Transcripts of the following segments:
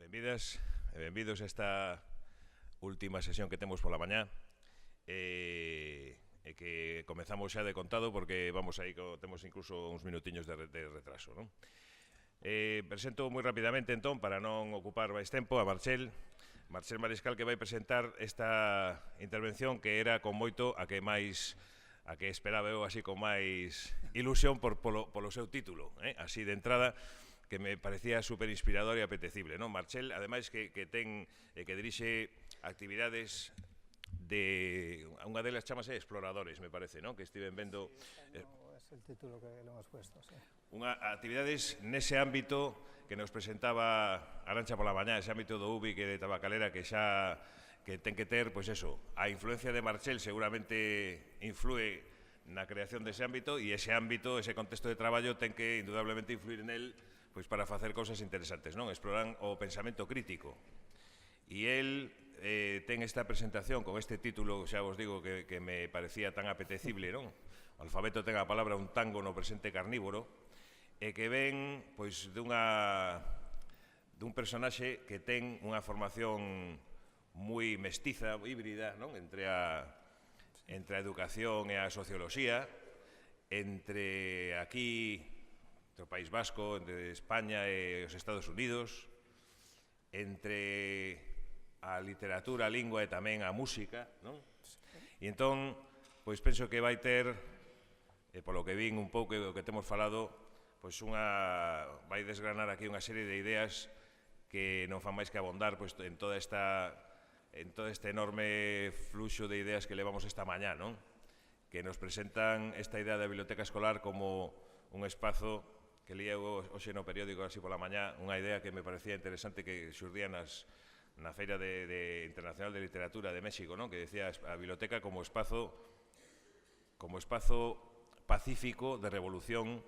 Benvidas e benvidos a esta última sesión que temos pola mañá e que comezamos xa de contado porque vamos aí, temos incluso uns minutiños de retraso, non? Presento moi rapidamente entón, para non ocupar máis tempo, a Marchel Mariscal, que vai presentar esta intervención que era con moito a que esperaba eu así con máis ilusión polo seu título, así de entrada, que me parecía super inspirador e apetecible, non? Marchel, ademais, que dirixe actividades de... Unha delas chamase Exploradores, me parece, non? Que estiven vendo... Sí, es el título que le hemos puesto, sí. Unha actividades nese ámbito que nos presentaba Arantxa pola mañá, ese ámbito do UBI que de Tabacalera, que xa que ten que ter, pois eso, a influencia de Marchel seguramente influe na creación dese ámbito, e ese ámbito, ese contexto de traballo ten que indudablemente influir nel pois para facer cousas interesantes, non? Exploran o pensamento crítico. E el ten esta presentación con este título, xa vos digo, que me parecía tan apetecible, non? O alfabeto ten a palabra un tango no presente carnívoro, e que ven, pois, dun personaxe que ten unha formación moi mestiza, híbrida, non? Entre a educación e a socioloxía, entre aquí... entre o País Vasco, entre España e os Estados Unidos, entre a literatura, a lingua e tamén a música, non? E entón, pois penso que vai ter, polo que vin un pouco do que temos falado, pois vai desgranar aquí unha serie de ideas que non fan máis que abondar pois en todo este enorme fluxo de ideas que levamos esta mañá, non? Que nos presentan esta idea da biblioteca escolar como un espazo que lía hoxe no periódico así pola mañá, unha idea que me parecía interesante que xurdía na Feira Internacional de Literatura de México, non? Que decía a biblioteca como espazo pacífico de revolución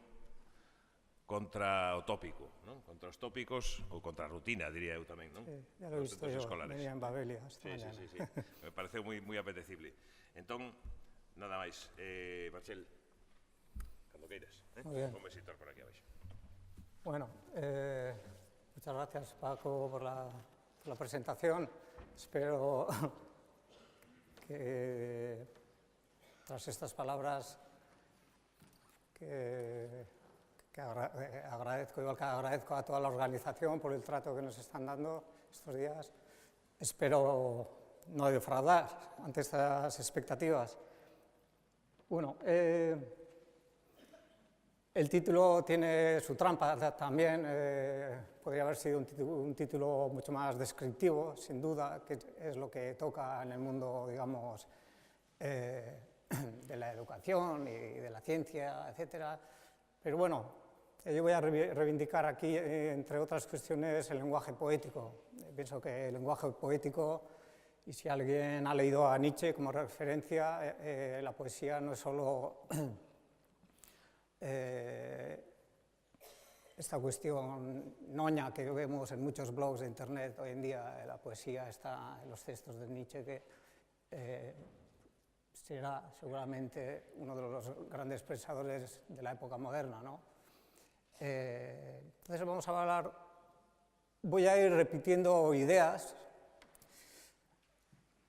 contra o tópico, non? Contra os tópicos ou contra a rutina, diría eu tamén, non? Sí, ya lo he visto yo, venía en Babelia esta mañana. Sí. Me pareceu moi apetecible. Entón, nada máis. Marchel, cando queiras. Muy bien. Ponme situar por aquí abaixo. Bueno, muchas gracias, Paco, por la presentación. Espero que tras estas palabras que agradezco, igual que agradezco a toda la organización por el trato que nos están dando estos días, espero no defraudar ante estas expectativas. Bueno, el título tiene su trampa también, podría haber sido un título mucho más descriptivo, sin duda, que es lo que toca en el mundo, digamos, de la educación y de la ciencia, etcétera. Pero bueno, yo voy a reivindicar aquí, entre otras cuestiones, el lenguaje poético. Pienso que el lenguaje poético, y si alguien ha leído a Nietzsche como referencia, la poesía no es solo esta cuestión noña que vemos en muchos blogs de internet hoy en día. La poesía está en los textos de Nietzsche, que será seguramente uno de los grandes pensadores de la época moderna, ¿no? Entonces vamos a hablar, voy a ir repitiendo ideas,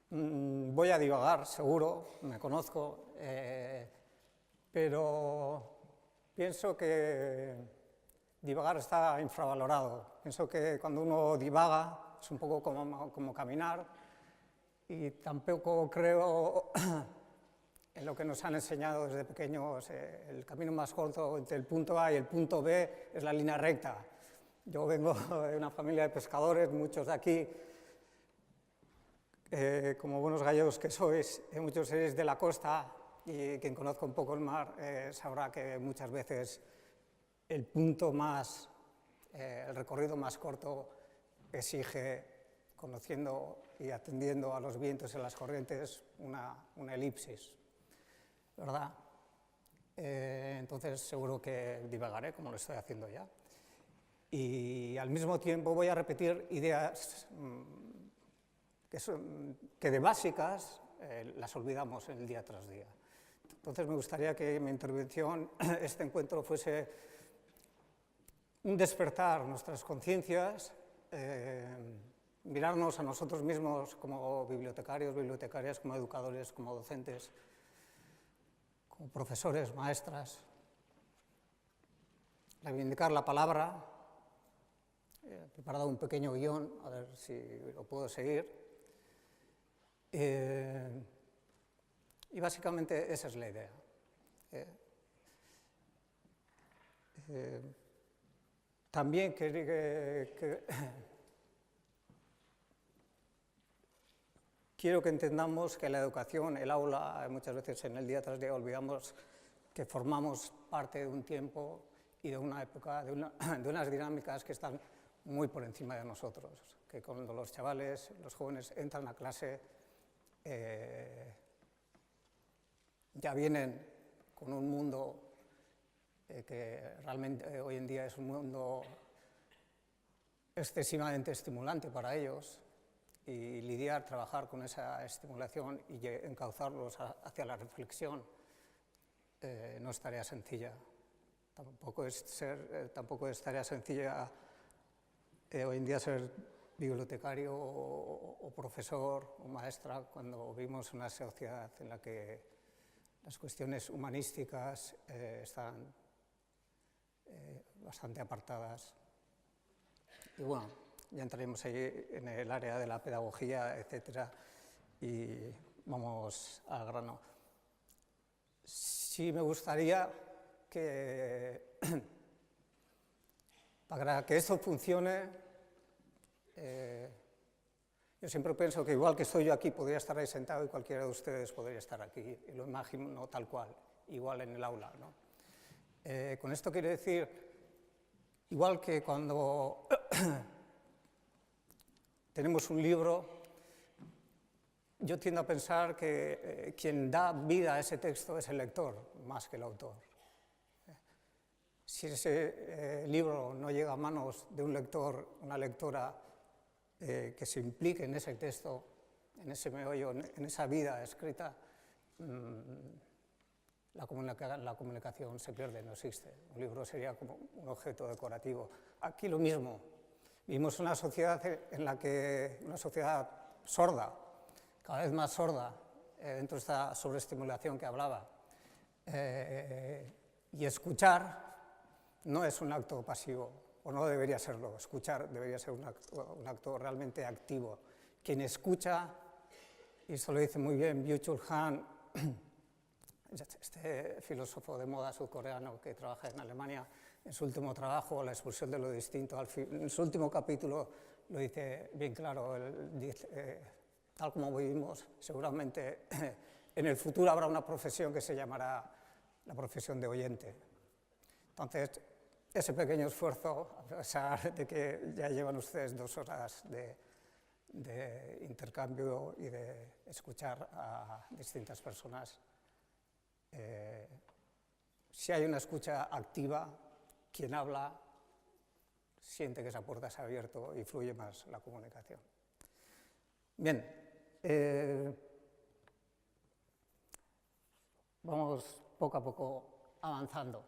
voy a divagar, seguro, me conozco, pero pienso que divagar está infravalorado. Pienso que cuando uno divaga es un poco como caminar, y tampoco creo en lo que nos han enseñado desde pequeños. El camino más corto entre el punto A y el punto B es la línea recta. Yo vengo de una familia de pescadores, muchos de aquí, como buenos gallegos que sois, muchos sois de la costa, y quien conozca un poco el mar sabrá que muchas veces el recorrido más corto exige, conociendo y atendiendo a los vientos y a las corrientes, una elipsis, ¿verdad? Entonces seguro que divagaré, como lo estoy haciendo ya. Y al mismo tiempo voy a repetir ideas que de básicas las olvidamos el día tras día. Entonces me gustaría que mi intervención, este encuentro, fuese un despertar nuestras conciencias mirarnos a nosotros mismos como bibliotecarios, bibliotecarias, como educadores, como docentes, como profesores, maestras, reivindicar la palabra. He preparado un pequeño guión, a ver si lo puedo seguir. Y básicamente esa es la idea. También quiero que entendamos que la educación, el aula, muchas veces en el día tras día olvidamos que formamos parte de un tiempo y de una época, de unas dinámicas que están muy por encima de nosotros, que cuando los chavales, los jóvenes entran a clase, ya vienen con un mundo que realmente hoy en día es un mundo excesivamente estimulante para ellos, y lidiar, trabajar con esa estimulación y encauzarlos hacia la reflexión no es tarea sencilla. Tampoco es tarea sencilla hoy en día ser bibliotecario o profesor o maestra cuando vivimos una sociedad en la que las cuestiones humanísticas están bastante apartadas. Y bueno, ya entraremos ahí en el área de la pedagogía, etcétera, y vamos al grano. Sí me gustaría que para que esto funcione, yo siempre pienso que igual que estoy yo aquí, podría estar ahí sentado y cualquiera de ustedes podría estar aquí, y lo imagino tal cual, igual en el aula, ¿no? Con esto quiero decir, igual que cuando tenemos un libro, yo tiendo a pensar que quien da vida a ese texto es el lector, más que el autor. Si ese libro no llega a manos de un lector, una lectora que se implique en ese texto, en ese meollo, en esa vida escrita, la comunicación se pierde, no existe. Un libro sería como un objeto decorativo. Aquí lo mismo. Vivimos una sociedad en la que, una sociedad sorda, cada vez más sorda, dentro de esta sobreestimulación que hablaba. Y escuchar no es un acto pasivo, o no debería serlo. Escuchar debería ser un acto realmente activo. Quien escucha, y esto lo dice muy bien Byung-Chul Han, este filósofo de moda surcoreano que trabaja en Alemania, en su último trabajo, La expulsión de lo distinto, en su último capítulo lo dice bien claro, tal como vivimos, seguramente en el futuro habrá una profesión que se llamará la profesión de oyente. Entonces, ese pequeño esfuerzo, a pesar de que ya llevan ustedes 2 horas de intercambio y de escuchar a distintas personas, si hay una escucha activa, quien habla siente que esa puerta se ha abierto y fluye más la comunicación. Bien, vamos poco a poco avanzando.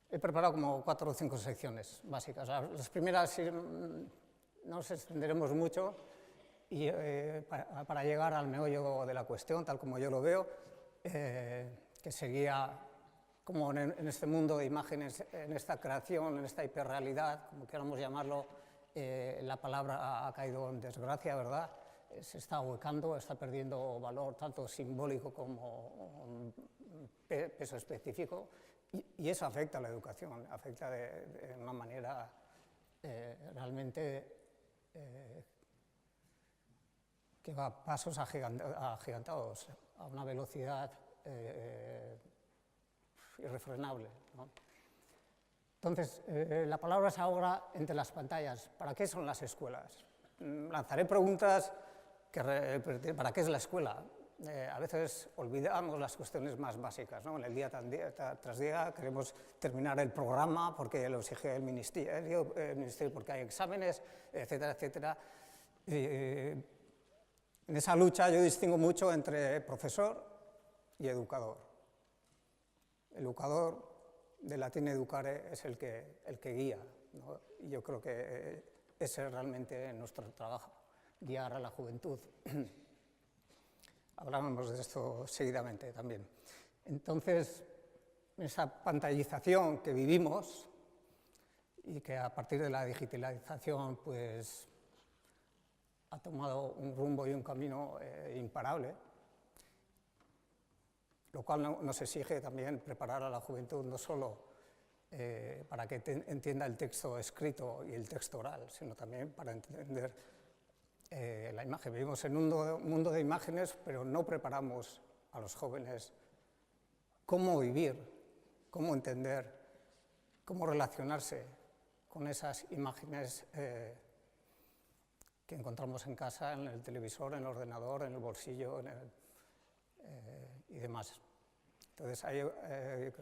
He preparado como 4 o 5 secciones básicas. Las primeras no nos extenderemos mucho y para llegar al meollo de la cuestión, tal como yo lo veo, que seguía como en este mundo de imágenes, en esta creación, en esta hiperrealidad, como queramos llamarlo, la palabra ha caído en desgracia, ¿verdad? Se está ahuecando, está perdiendo valor tanto simbólico como peso específico, y eso afecta a la educación, afecta de una manera realmente que va a pasos agigantados, a una velocidad irrefrenable, ¿no? Entonces, la palabra es ahora entre las pantallas. ¿Para qué son las escuelas? Lanzaré preguntas ¿para qué es la escuela? A veces olvidamos las cuestiones más básicas, ¿no? En el día tras día queremos terminar el programa porque lo exige el ministerio porque hay exámenes, etcétera, etcétera. En esa lucha yo distingo mucho entre profesor y educador. Educador, del latín educare, es el que guía, ¿no? Y yo creo que ese es realmente nuestro trabajo, guiar a la juventud. Hablábamos de esto seguidamente también. Entonces, esa pantallización que vivimos y que a partir de la digitalización pues, ha tomado un rumbo y un camino imparable, lo cual nos exige también preparar a la juventud no solo para que entienda el texto escrito y el texto oral, sino también para entender la imagen. Vivimos en un mundo de imágenes, pero no preparamos a los jóvenes cómo vivir, cómo entender, cómo relacionarse con esas imágenes que encontramos en casa, en el televisor, en el ordenador, en el bolsillo y demás. Entonces, ahí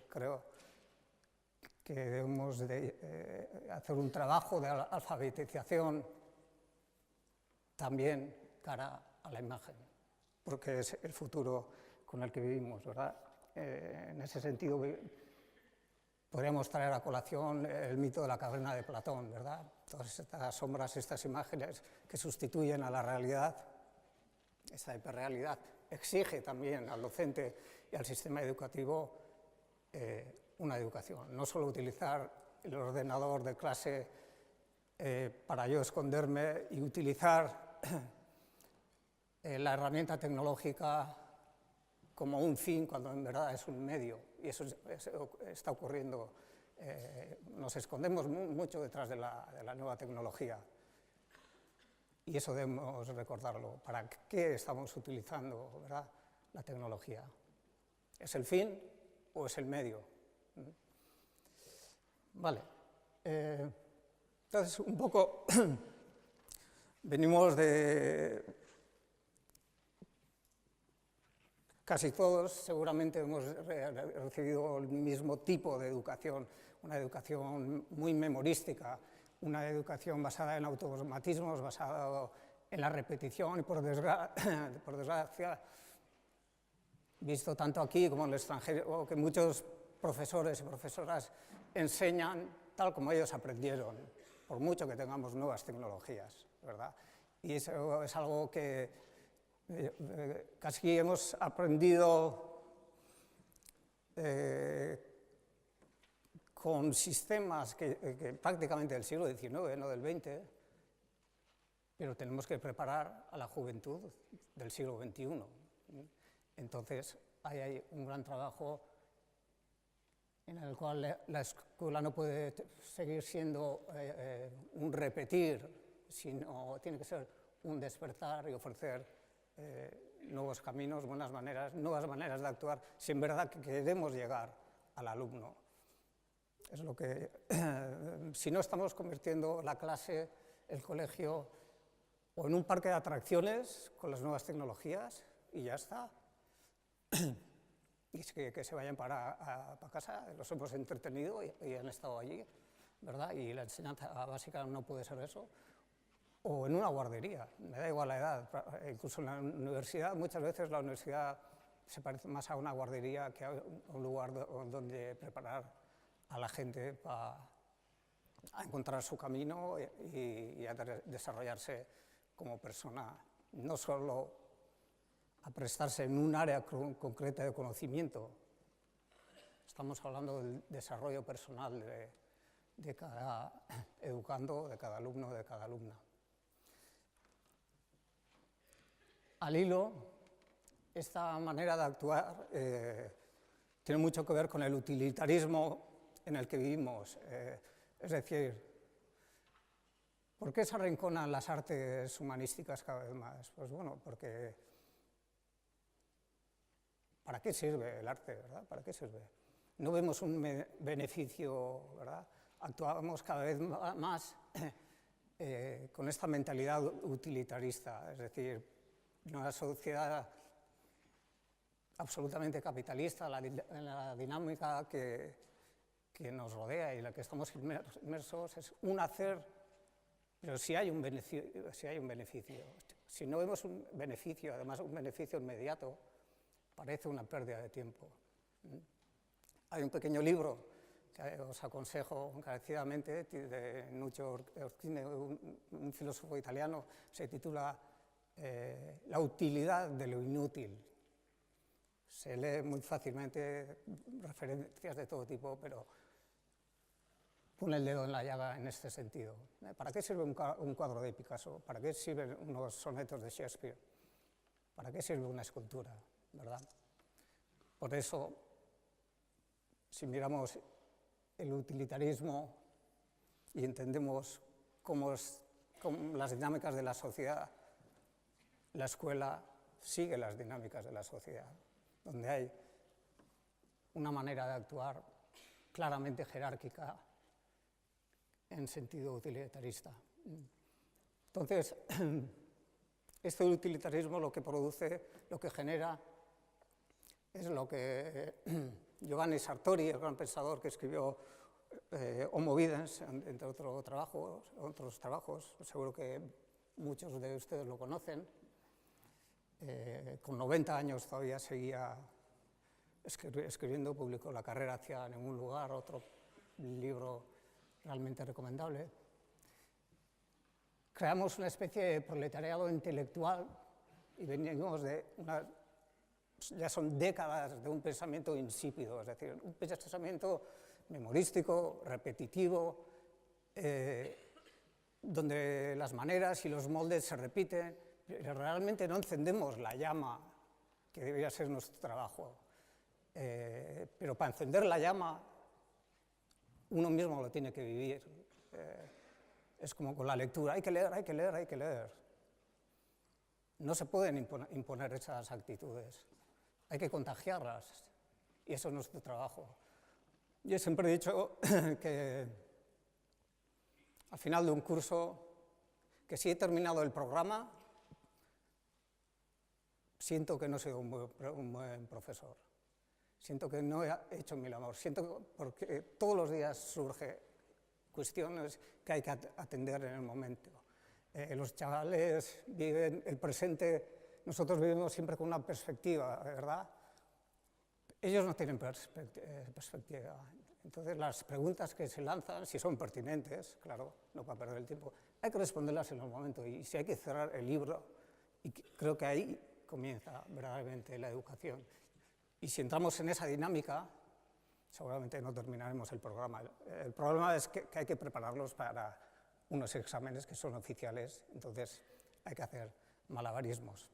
creo que debemos de hacer un trabajo de alfabetización también cara a la imagen, porque es el futuro con el que vivimos, ¿verdad? En ese sentido, podríamos traer a colación el mito de la caverna de Platón, ¿verdad? Todas estas sombras, estas imágenes que sustituyen a la realidad, esta hiperrealidad, exige también al docente y al sistema educativo una educación. No solo utilizar el ordenador de clase para yo esconderme y utilizar la herramienta tecnológica como un fin cuando en verdad es un medio, y eso está ocurriendo. Nos escondemos mucho detrás de la nueva tecnología, y eso debemos recordarlo. ¿Para qué estamos utilizando, verdad, la tecnología? ¿Es el fin o es el medio? Vale. Entonces, un poco venimos de... Casi todos seguramente hemos recibido el mismo tipo de educación, una educación muy memorística, una educación basada en automatismos, basada en la repetición y por desgracia, visto tanto aquí como en el extranjero, que muchos profesores y profesoras enseñan tal como ellos aprendieron, por mucho que tengamos nuevas tecnologías, ¿verdad? Y eso es algo que casi hemos aprendido con sistemas que prácticamente del siglo XIX, no del XX, pero tenemos que preparar a la juventud del siglo XXI. Entonces, ahí hay un gran trabajo en el cual la escuela no puede seguir siendo un repetir, sino tiene que ser un despertar y ofrecer nuevos caminos, nuevas maneras de actuar, si en verdad queremos llegar al alumno. Es lo que, si no estamos convirtiendo la clase, el colegio, o en un parque de atracciones con las nuevas tecnologías, y ya está. Y es que se vayan para casa, los hemos entretenido y han estado allí, ¿verdad? Y la enseñanza básica no puede ser eso. O en una guardería, me da igual la edad, incluso en la universidad, muchas veces la universidad se parece más a una guardería que a un lugar donde preparar a la gente a encontrar su camino y a desarrollarse como persona, no solo a prestarse en un área concreta de conocimiento. Estamos hablando del desarrollo personal de cada educando, de cada alumno, de cada alumna. Al hilo, esta manera de actuar tiene mucho que ver con el utilitarismo en el que vivimos. Es decir, ¿por qué se arrinconan las artes humanísticas cada vez más? Pues bueno, porque ¿para qué sirve el arte, verdad? ¿Para qué sirve? No vemos un beneficio, ¿verdad? Actuamos cada vez más con esta mentalidad utilitarista, es decir, una sociedad absolutamente capitalista, en la dinámica que nos rodea y en la que estamos inmersos, es un hacer, pero si hay un beneficio. Si no vemos un beneficio, además un beneficio inmediato, parece una pérdida de tiempo. Hay un pequeño libro que os aconsejo encarecidamente, de Nuccio Ortini, un filósofo italiano, se titula La utilidad de lo inútil. Se lee muy fácilmente, referencias de todo tipo, pero pone el dedo en la llaga en este sentido. ¿Para qué sirve un cuadro de Picasso? ¿Para qué sirven unos sonetos de Shakespeare? ¿Para qué sirve una escultura? ¿Verdad? Por eso, si miramos el utilitarismo y entendemos cómo las dinámicas de la sociedad, la escuela sigue las dinámicas de la sociedad, donde hay una manera de actuar claramente jerárquica en sentido utilitarista. Entonces, este utilitarismo lo que produce, lo que genera, es lo que Giovanni Sartori, el gran pensador que escribió Homo Videns, entre otros trabajos, seguro que muchos de ustedes lo conocen, con 90 años todavía seguía escribiendo, publicó La carrera hacia ningún lugar, otro libro realmente recomendable. Creamos una especie de proletariado intelectual y venimos de ya son décadas de un pensamiento insípido, es decir, un pensamiento memorístico, repetitivo, donde las maneras y los moldes se repiten, pero realmente no encendemos la llama que debería ser nuestro trabajo. Pero para encender la llama, uno mismo lo tiene que vivir. Es como con la lectura, hay que leer, hay que leer, hay que leer. No se pueden imponer esas actitudes, hay que contagiarlas, y eso es nuestro trabajo. Yo siempre he dicho que al final de un curso, que si he terminado el programa, siento que no he sido un buen profesor. Siento que no he hecho mi labor, siento porque todos los días surge cuestiones que hay que atender en el momento. Los chavales viven el presente, nosotros vivimos siempre con una perspectiva, ¿verdad? Ellos no tienen perspectiva. Entonces las preguntas que se lanzan, si son pertinentes, claro, no para perder el tiempo, hay que responderlas en el momento, y si hay que cerrar el libro, y creo que ahí comienza verdaderamente la educación. Y si entramos en esa dinámica, seguramente no terminaremos el programa. El problema es que hay que prepararlos para unos exámenes que son oficiales, entonces hay que hacer malabarismos.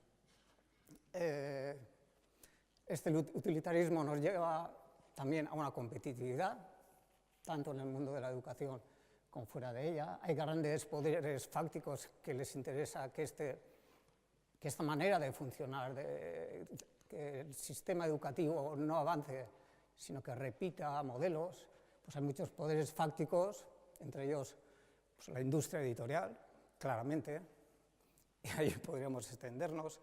Este utilitarismo nos lleva también a una competitividad, tanto en el mundo de la educación como fuera de ella. Hay grandes poderes fácticos que les interesa que esta manera de funcionar, que el sistema educativo no avance, sino que repita modelos. Pues hay muchos poderes fácticos, entre ellos pues, la industria editorial, claramente, y ahí podríamos extendernos.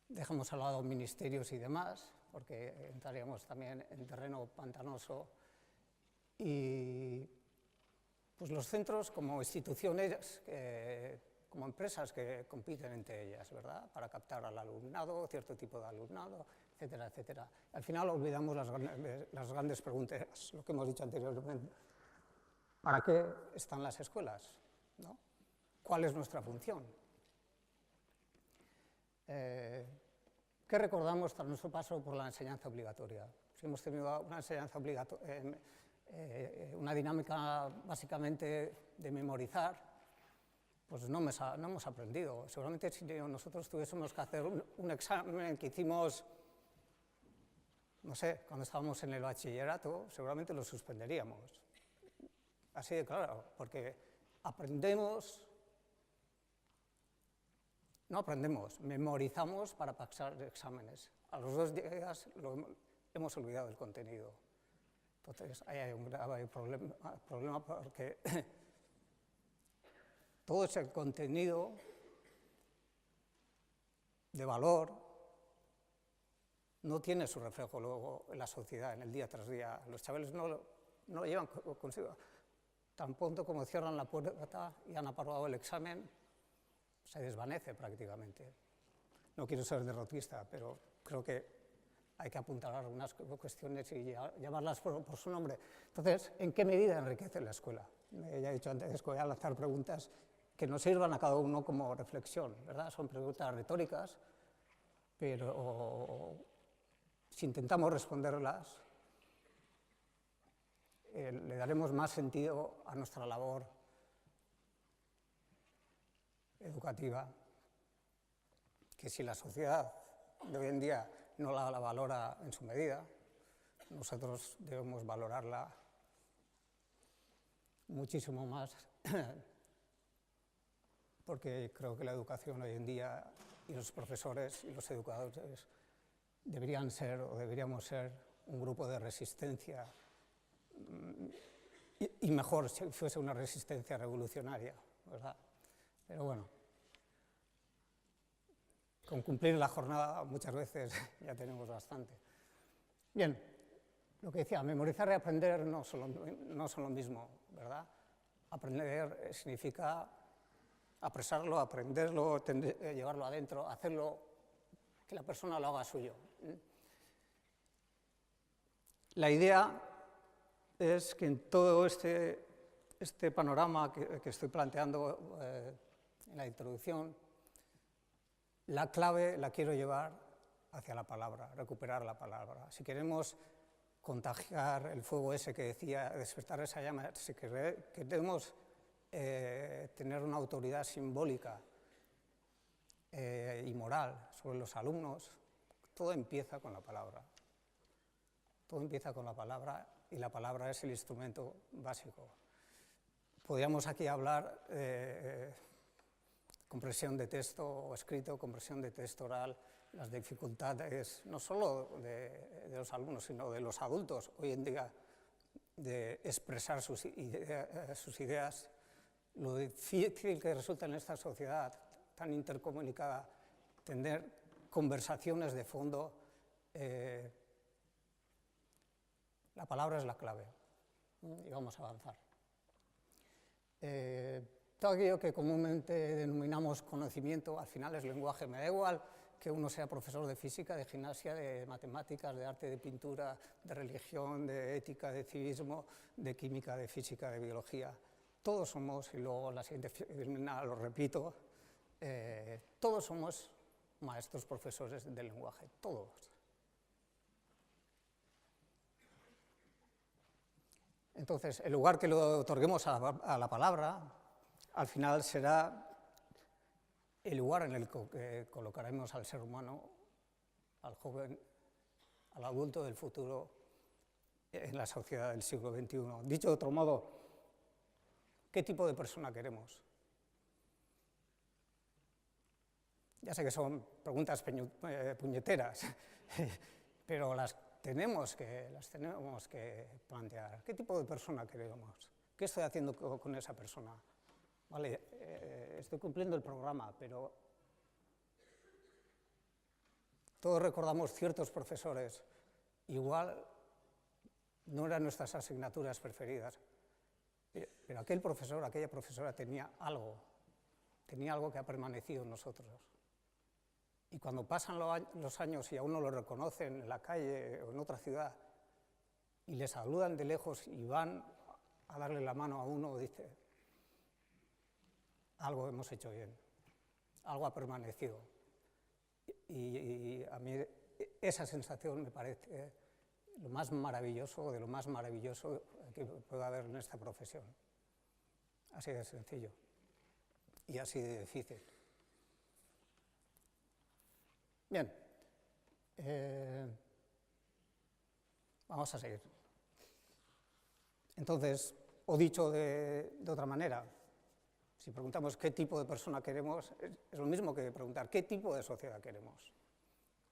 Dejamos al lado ministerios y demás, porque entraríamos también en terreno pantanoso. Y pues los centros como instituciones, como empresas que compiten entre ellas, ¿verdad? Para captar al alumnado, cierto tipo de alumnado, etcétera, etcétera. Al final olvidamos las grandes preguntas, lo que hemos dicho anteriormente. ¿Para qué están las escuelas? ¿No? ¿Cuál es nuestra función? ¿Qué recordamos tras nuestro paso por la enseñanza obligatoria? Si hemos tenido una enseñanza obligatoria, una dinámica básicamente de memorizar, pues no hemos aprendido. Seguramente si nosotros tuviésemos que hacer un examen que hicimos, no sé, cuando estábamos en el bachillerato, seguramente lo suspenderíamos. Así de claro, porque memorizamos para pasar exámenes. A los 2 días hemos olvidado el contenido. Entonces, ahí hay un grave problema porque todo ese contenido de valor no tiene su reflejo luego en la sociedad, en el día tras día. Los chavales no lo llevan consigo. Tan pronto como cierran la puerta y han aprobado el examen, se desvanece prácticamente. No quiero ser derrotista, pero creo que hay que apuntar algunas cuestiones y llamarlas por su nombre. Entonces, ¿en qué medida enriquece la escuela? Ya he dicho antes que voy a lanzar preguntas que nos sirvan a cada uno como reflexión, ¿verdad? Son preguntas retóricas, pero si intentamos responderlas, le daremos más sentido a nuestra labor educativa, que si la sociedad de hoy en día no la valora en su medida, nosotros debemos valorarla muchísimo más, porque creo que la educación hoy en día y los profesores y los educadores deberían ser o deberíamos ser un grupo de resistencia, y mejor si fuese una resistencia revolucionaria, ¿verdad? Pero bueno, con cumplir la jornada muchas veces ya tenemos bastante. Bien, lo que decía, memorizar y aprender no son lo mismo, ¿verdad? Aprender significa apresarlo, aprenderlo, llevarlo adentro, hacerlo, que la persona lo haga suyo. La idea es que en todo este panorama que estoy planteando en la introducción, la clave la quiero llevar hacia la palabra, recuperar la palabra. Si queremos contagiar el fuego ese que decía, despertar esa llama, si queremos tener una autoridad simbólica y moral sobre los alumnos, todo empieza con la palabra. Todo empieza con la palabra y la palabra es el instrumento básico. Podríamos aquí hablar compresión de texto escrito, compresión de texto oral, las dificultades no solo de los alumnos, sino de los adultos hoy en día de expresar sus ideas, lo difícil que resulta en esta sociedad tan intercomunicada tener conversaciones de fondo. La palabra es la clave y vamos a avanzar. Todo aquello que comúnmente denominamos conocimiento, al final es lenguaje. Me da igual que uno sea profesor de física, de gimnasia, de matemáticas, de arte, de pintura, de religión, de ética, de civismo, de química, de física, de biología. Todos somos, y luego la siguiente lo repito, todos somos maestros, profesores del lenguaje, todos. Entonces, el lugar que lo otorguemos a la palabra, al final será el lugar en el que colocaremos al ser humano, al joven, al adulto del futuro en la sociedad del siglo XXI. Dicho de otro modo, ¿qué tipo de persona queremos? Ya sé que son preguntas puñeteras, pero las tenemos que plantear. ¿Qué tipo de persona queremos? ¿Qué estoy haciendo con esa persona? Vale, estoy cumpliendo el programa, pero todos recordamos ciertos profesores, igual no eran nuestras asignaturas preferidas, pero aquel profesor, aquella profesora tenía algo que ha permanecido en nosotros. Y cuando pasan los años y a uno lo reconocen en la calle o en otra ciudad y le saludan de lejos y van a darle la mano a uno, dice, algo hemos hecho bien, algo ha permanecido. Y a mí esa sensación me parece lo más maravilloso, de lo más maravilloso que pueda haber en esta profesión. Así de sencillo y así de difícil. Bien, vamos a seguir. Entonces, o dicho de otra manera, si preguntamos qué tipo de persona queremos, es lo mismo que preguntar qué tipo de sociedad queremos.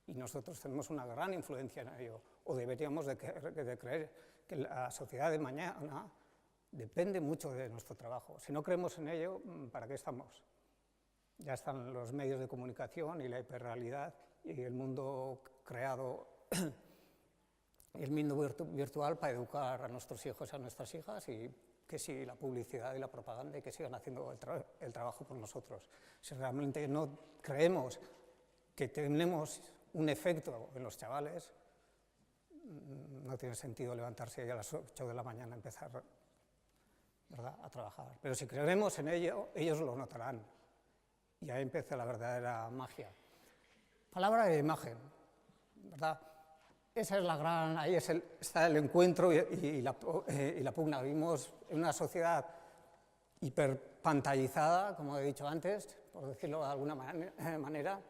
Y nosotros tenemos una gran influencia en ello, o deberíamos de creer que la sociedad de mañana depende mucho de nuestro trabajo. Si no creemos en ello, ¿para qué estamos? Ya están los medios de comunicación y la hiperrealidad y el mundo creado, el mundo virtual para educar a nuestros hijos y a nuestras hijas, y que sí, la publicidad y la propaganda, y que sigan haciendo el trabajo por nosotros. Si realmente no creemos que tenemos un efecto en los chavales, no tiene sentido levantarse y a las 8 de la mañana empezar, ¿verdad?, a trabajar. Pero si creemos en ello, ellos lo notarán. Y ahí empieza la verdadera magia. Palabra de imagen, ¿verdad? Esa es la gran, ahí está el encuentro y la pugna. Vivimos en una sociedad hiperpantallizada, como he dicho antes, por decirlo de alguna manera,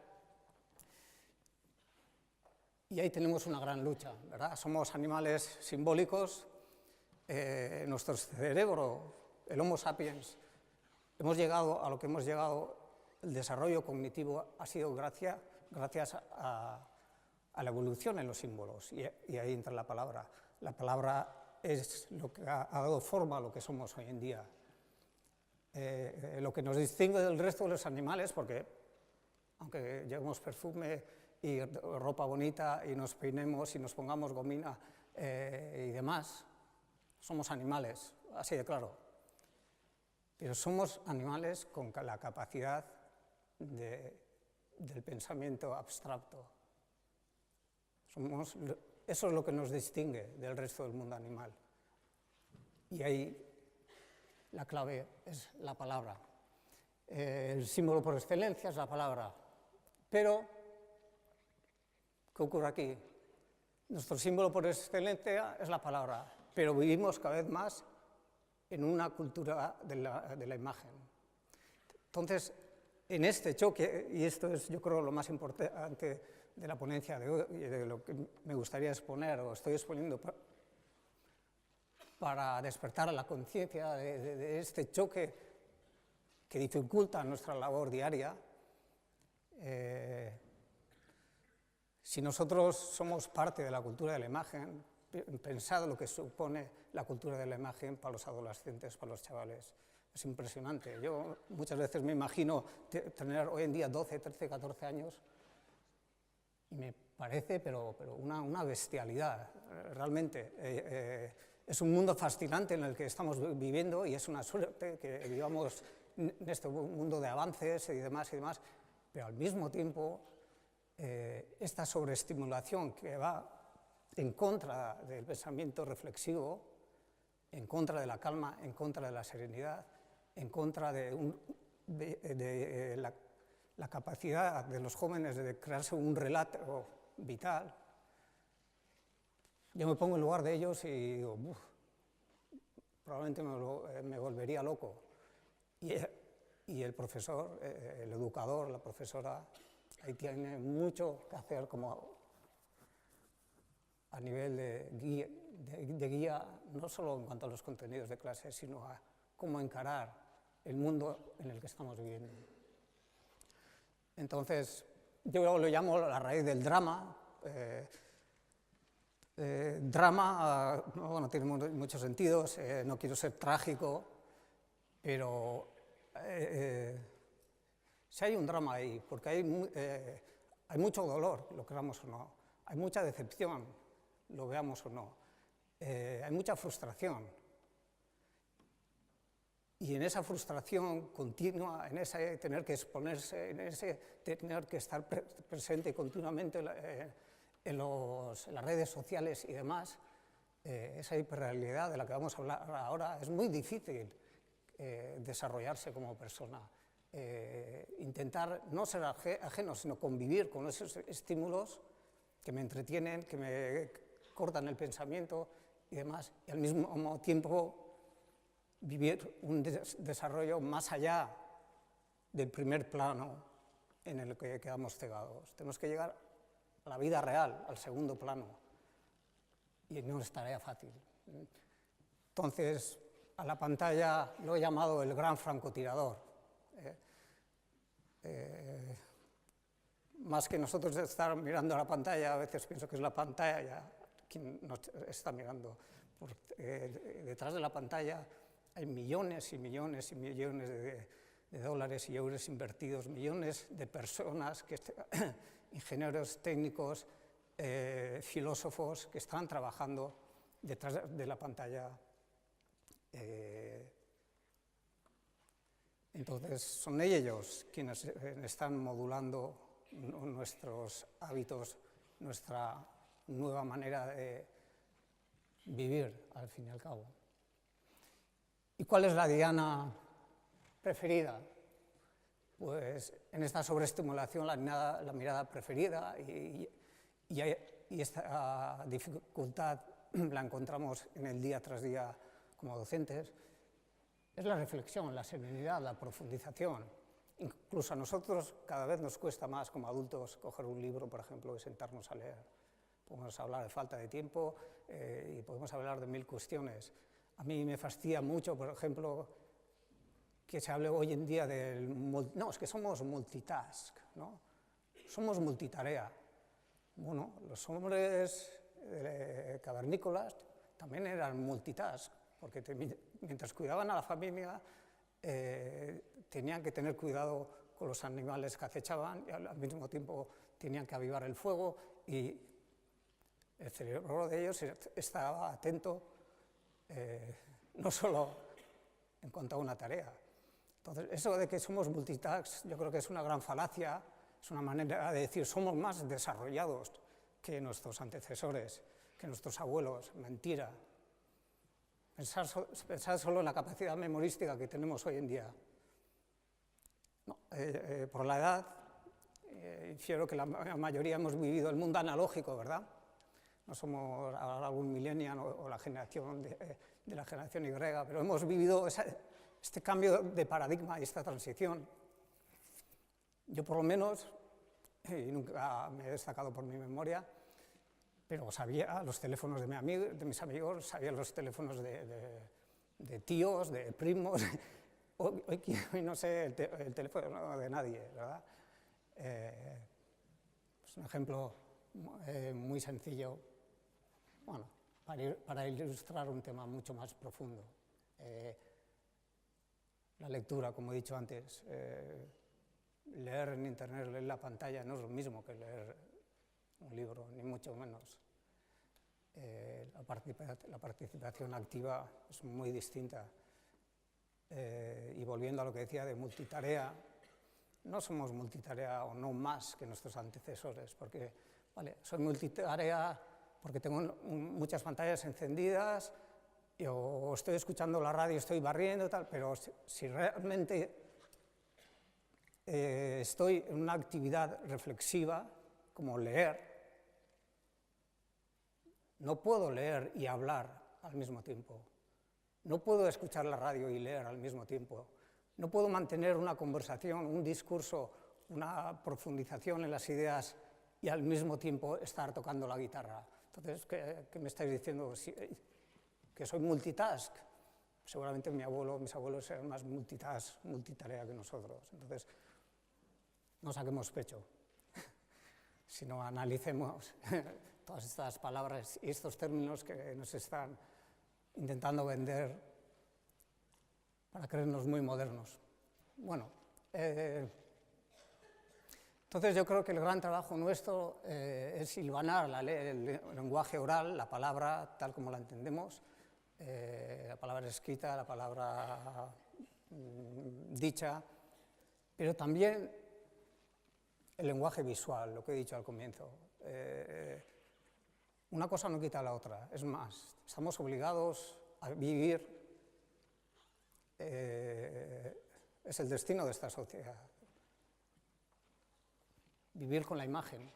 y ahí tenemos una gran lucha, ¿verdad? Somos animales simbólicos, nuestro cerebro, el Homo sapiens, hemos llegado a lo que hemos llegado, el desarrollo cognitivo ha sido gracias a la evolución en los símbolos, y ahí entra la palabra. La palabra es lo que ha dado forma a lo que somos hoy en día. Lo que nos distingue del resto de los animales, porque aunque llevemos perfume y ropa bonita y nos peinemos y nos pongamos gomina y demás, somos animales, así de claro. Pero somos animales con la capacidad del pensamiento abstracto. Eso es lo que nos distingue del resto del mundo animal. Y ahí la clave es la palabra. El símbolo por excelencia es la palabra. Pero, ¿qué ocurre aquí? Nuestro símbolo por excelencia es la palabra, pero vivimos cada vez más en una cultura de la imagen. Entonces, en este choque, y esto es yo creo lo más importante de la ponencia de hoy, y de lo que me gustaría exponer, o estoy exponiendo para despertar la conciencia de este choque que dificulta nuestra labor diaria. Si nosotros somos parte de la cultura de la imagen, pensad lo que supone la cultura de la imagen para los adolescentes, para los chavales. Es impresionante. Yo muchas veces me imagino tener hoy en día 12, 13, 14 años y me parece pero una bestialidad, realmente. Es un mundo fascinante en el que estamos viviendo y es una suerte que vivamos en este mundo de avances y demás, pero al mismo tiempo esta sobreestimulación que va en contra del pensamiento reflexivo, en contra de la calma, en contra de la serenidad, en contra de la capacidad de los jóvenes de crearse un relato vital. Yo me pongo en lugar de ellos y digo, probablemente me volvería loco. Y el profesor, el educador, la profesora, ahí tiene mucho que hacer como a nivel de guía, no solo en cuanto a los contenidos de clase, sino a cómo encarar el mundo en el que estamos viviendo. Entonces, yo lo llamo la raíz del drama. Drama no tiene muchos sentidos, no quiero ser trágico, pero si hay un drama ahí, porque hay mucho dolor, lo queramos o no, hay mucha decepción, lo veamos o no, hay mucha frustración. Y en esa frustración continua, en ese tener que exponerse, en ese tener que estar presente continuamente en las redes sociales y demás, esa hiperrealidad de la que vamos a hablar ahora, es muy difícil desarrollarse como persona. Intentar no ser ajeno, sino convivir con esos estímulos que me entretienen, que me cortan el pensamiento y demás, y al mismo tiempo vivir un desarrollo más allá del primer plano en el que quedamos cegados. Tenemos que llegar a la vida real, al segundo plano, y no es tarea fácil. Entonces, a la pantalla lo he llamado el gran francotirador. Más que nosotros estar mirando a la pantalla, a veces pienso que es la pantalla quien nos está mirando. Detrás de la pantalla hay millones y millones y millones de dólares y euros invertidos, millones de personas, ingenieros técnicos, filósofos que están trabajando detrás de la pantalla. Entonces, son ellos quienes están modulando nuestros hábitos, nuestra nueva manera de vivir, al fin y al cabo. ¿Y cuál es la diana preferida? Pues en esta sobreestimulación la mirada preferida y esta dificultad la encontramos en el día tras día como docentes, es la reflexión, la serenidad, la profundización. Incluso a nosotros cada vez nos cuesta más como adultos coger un libro, por ejemplo, y sentarnos a leer. Podemos hablar de falta de tiempo y podemos hablar de 1000 cuestiones. A mí me fastidia mucho, por ejemplo, que se hable hoy en día del... No, es que somos multitask, ¿no? Somos multitarea. Bueno, los hombres cavernícolas también eran multitask, porque mientras cuidaban a la familia, tenían que tener cuidado con los animales que acechaban y al mismo tiempo tenían que avivar el fuego y el cerebro de ellos estaba atento no solo en cuanto a una tarea. Entonces, eso de que somos multitask yo creo que es una gran falacia, es una manera de decir somos más desarrollados que nuestros antecesores, que nuestros abuelos, mentira. Pensar solo en la capacidad memorística que tenemos hoy en día. No, por la edad, infiero que la mayoría hemos vivido el mundo analógico, ¿verdad? No somos ahora algún millennial o la generación de la generación Y, pero hemos vivido este cambio de paradigma y esta transición. Yo por lo menos, y nunca me he destacado por mi memoria, pero sabía los teléfonos de mis amigos, sabía los teléfonos de tíos, de primos. Hoy no sé el teléfono de nadie, ¿verdad? Es un ejemplo muy sencillo, bueno, para ilustrar un tema mucho más profundo. La lectura, como he dicho antes, leer en internet, leer la pantalla no es lo mismo que leer un libro, ni mucho menos. La participación activa es muy distinta. Y volviendo a lo que decía de multitarea, no somos multitarea o no más que nuestros antecesores, porque, vale, soy multitarea porque tengo muchas pantallas encendidas, o estoy escuchando la radio, estoy barriendo, tal, pero si realmente estoy en una actividad reflexiva, como leer, no puedo leer y hablar al mismo tiempo. No puedo escuchar la radio y leer al mismo tiempo. No puedo mantener una conversación, un discurso, una profundización en las ideas y al mismo tiempo estar tocando la guitarra. Entonces, ¿qué me estáis diciendo? ¿Que soy multitask? Seguramente mis abuelos eran más multitarea que nosotros. Entonces, no saquemos pecho, sino analicemos todas estas palabras y estos términos que nos están intentando vender para creernos muy modernos. Bueno, entonces yo creo que el gran trabajo nuestro es hilvanar el lenguaje oral, la palabra tal como la entendemos, la palabra escrita, la palabra dicha, pero también el lenguaje visual, lo que he dicho al comienzo. Una cosa no quita la otra, es más, estamos obligados a vivir, es el destino de esta sociedad, vivir con la imagen,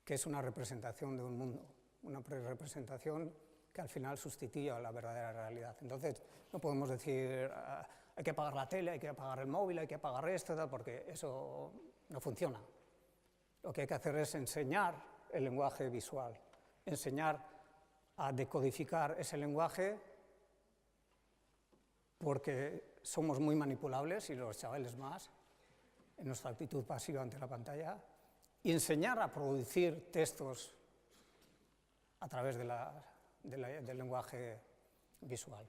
que es una representación de un mundo, una representación que al final sustituye a la verdadera realidad. Entonces, no podemos decir, hay que apagar la tele, hay que apagar el móvil, hay que apagar esto, tal, porque eso no funciona. Lo que hay que hacer es enseñar el lenguaje visual, enseñar a decodificar ese lenguaje, porque somos muy manipulables, y los chavales más, en nuestra actitud pasiva ante la pantalla, y enseñar a producir textos a través del lenguaje visual.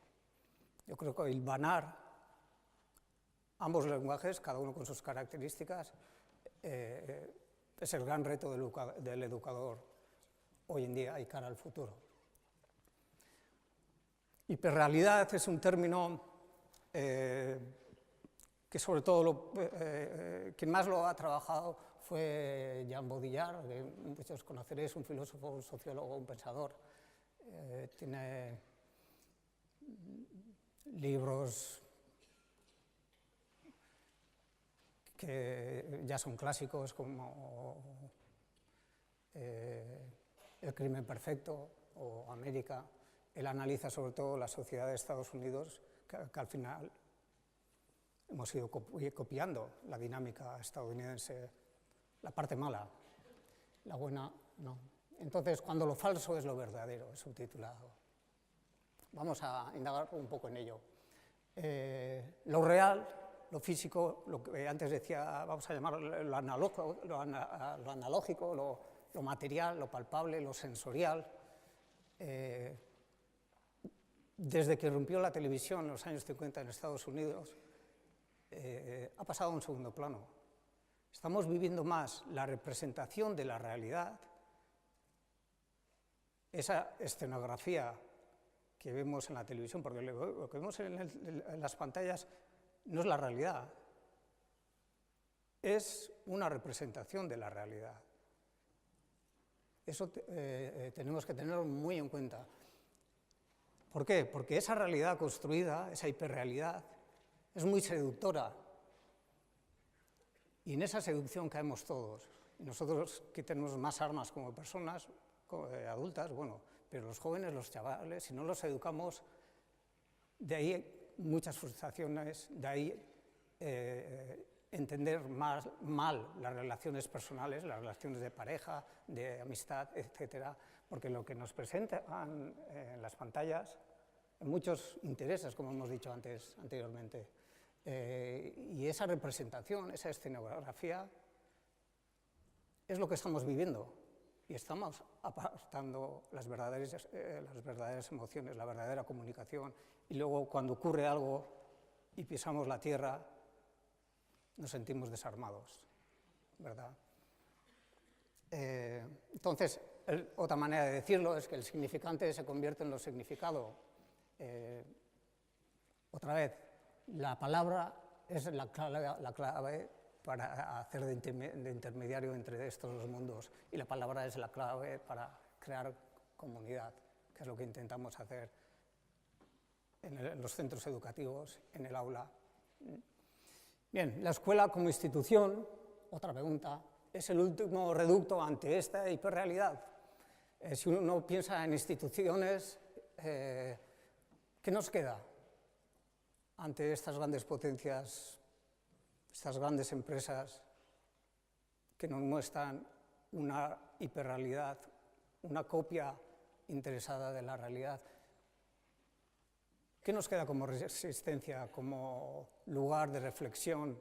Yo creo que hilvanar ambos lenguajes, cada uno con sus características, es el gran reto del educador hoy en día y cara al futuro. Hiperrealidad es un término que sobre todo quien más lo ha trabajado fue Jean Baudrillard, que muchos conoceréis, un filósofo, un sociólogo, un pensador. Tiene libros que ya son clásicos, como El crimen perfecto o América. Él analiza sobre todo la sociedad de Estados Unidos, que al final hemos ido copiando la dinámica estadounidense, la parte mala, la buena no. Entonces, cuando lo falso es lo verdadero, es subtitulado. Vamos a indagar un poco en ello. Lo real, lo físico, lo que antes decía, vamos a llamarlo lo analógico, lo material, lo palpable, lo sensorial. Desde que irrumpió la televisión en los años 50 en Estados Unidos, ha pasado a un segundo plano. Estamos viviendo más la representación de la realidad, esa escenografía que vemos en la televisión, porque lo que vemos en las pantallas no es la realidad, es una representación de la realidad. Eso tenemos que tenerlo muy en cuenta. ¿Por qué? Porque esa realidad construida, esa hiperrealidad, es muy seductora. Y en esa seducción caemos todos. Y nosotros que tenemos más armas como personas adultas, bueno, pero los jóvenes, los chavales, si no los educamos, de ahí muchas frustraciones, de ahí entender mal las relaciones personales, las relaciones de pareja, de amistad, etcétera, porque lo que nos presentan en las pantallas, muchos intereses, como hemos dicho anteriormente, y esa representación, esa escenografía, es lo que estamos viviendo, y estamos apartando las verdaderas emociones, la verdadera comunicación, y luego cuando ocurre algo y pisamos la tierra, nos sentimos desarmados, ¿verdad? Entonces, otra manera de decirlo es que el significante se convierte en lo significado. Otra vez, la palabra es la clave para hacer de intermediario entre estos dos mundos, y la palabra es la clave para crear comunidad, que es lo que intentamos hacer en los centros educativos, en el aula. Bien, la escuela como institución, otra pregunta, es el último reducto ante esta hiperrealidad. Si uno piensa en instituciones, ¿qué nos queda ante estas grandes potencias, estas grandes empresas que nos muestran una hiperrealidad, una copia interesada de la realidad? ¿Qué nos queda como resistencia, como lugar de reflexión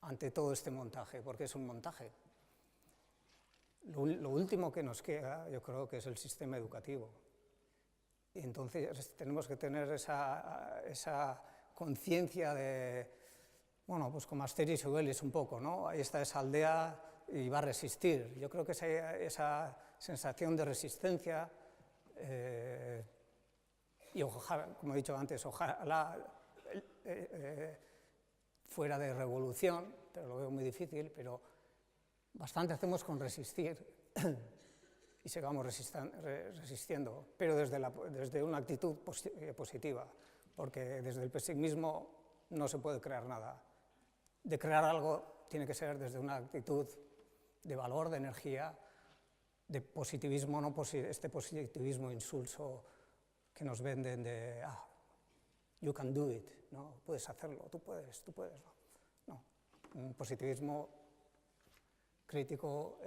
ante todo este montaje? Porque es un montaje. Lo último que nos queda, yo creo que es el sistema educativo. Y entonces tenemos que tener esa conciencia de, bueno, pues como Asterix y Obelix un poco, ¿no? Ahí está esa aldea y va a resistir. Yo creo que esa sensación de resistencia, y ojalá, como he dicho antes, ojalá fuera de revolución, pero lo veo muy difícil, pero bastante hacemos con resistir y sigamos resistiendo, pero desde una actitud positiva, porque desde el pesimismo no se puede crear nada. De crear algo tiene que ser desde una actitud de valor, de energía, de positivismo, no este positivismo insulso que nos venden de, you can do it, ¿no? Puedes hacerlo, tú puedes, no. Un positivismo crítico,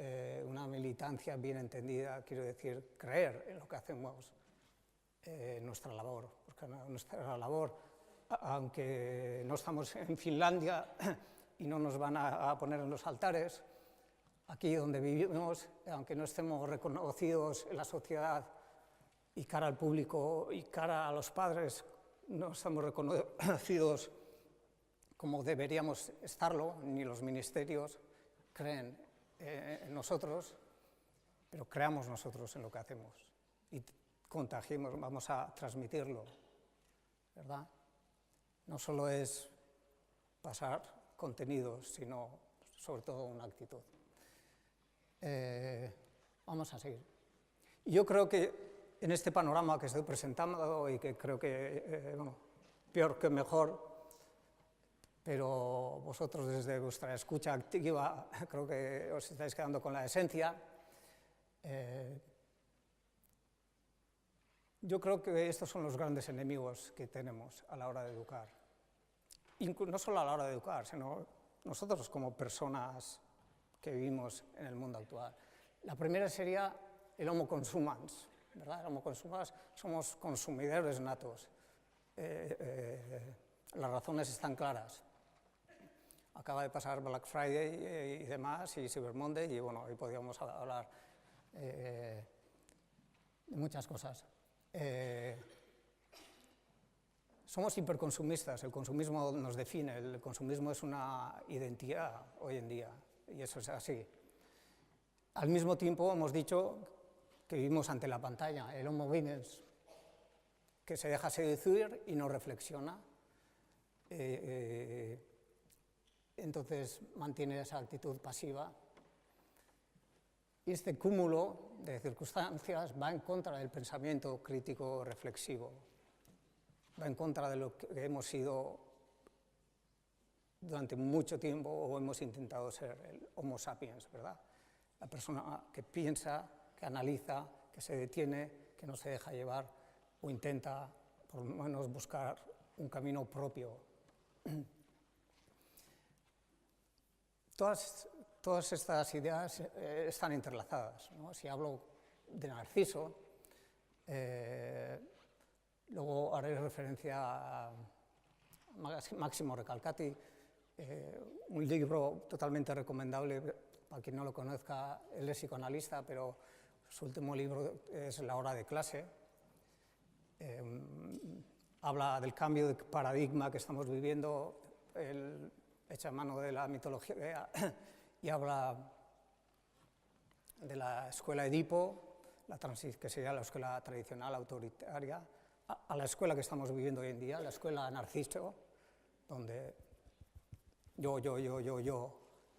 una militancia bien entendida, quiero decir, creer en lo que hacemos, nuestra labor, porque nuestra labor, aunque no estamos en Finlandia y no nos van a poner en los altares, aquí donde vivimos, aunque no estemos reconocidos en la sociedad y cara al público y cara a los padres, no estamos reconocidos como deberíamos estarlo, ni los ministerios creen en nosotros, pero creamos nosotros en lo que hacemos y contagiemos, vamos a transmitirlo, ¿verdad? No solo es pasar contenidos, sino sobre todo una actitud. Vamos a seguir. Yo creo que en este panorama que estoy presentando y que creo que, bueno, peor que mejor, pero vosotros desde vuestra escucha activa creo que os estáis quedando con la esencia. Yo creo que estos son los grandes enemigos que tenemos a la hora de educar. No solo a la hora de educar, sino nosotros como personas que vivimos en el mundo actual. La primera sería el homo consumans, ¿verdad? El homo consumans somos consumidores natos. Las razones están claras. Acaba de pasar Black Friday y demás, y Cyber Monday, y bueno, hoy podríamos hablar de muchas cosas. Somos hiperconsumistas, el consumismo nos define, el consumismo es una identidad hoy en día, y eso es así. Al mismo tiempo hemos dicho que vivimos ante la pantalla, el homo videns, que se deja seducir y no reflexiona. Entonces mantiene esa actitud pasiva. Y este cúmulo de circunstancias va en contra del pensamiento crítico reflexivo, va en contra de lo que hemos sido durante mucho tiempo o hemos intentado ser el Homo sapiens, ¿verdad? La persona que piensa, que analiza, que se detiene, que no se deja llevar o intenta por lo menos buscar un camino propio. Todas estas ideas están entrelazadas, ¿no? Si hablo de Narciso, luego haré referencia a Máximo Recalcati, un libro totalmente recomendable para quien no lo conozca. Él es psicoanalista, pero su último libro es La hora de clase. Habla del cambio de paradigma que estamos viviendo, echa mano de la mitología y habla de la escuela Edipo, que sería la escuela tradicional autoritaria, a la escuela que estamos viviendo hoy en día, la escuela Narciso, donde yo,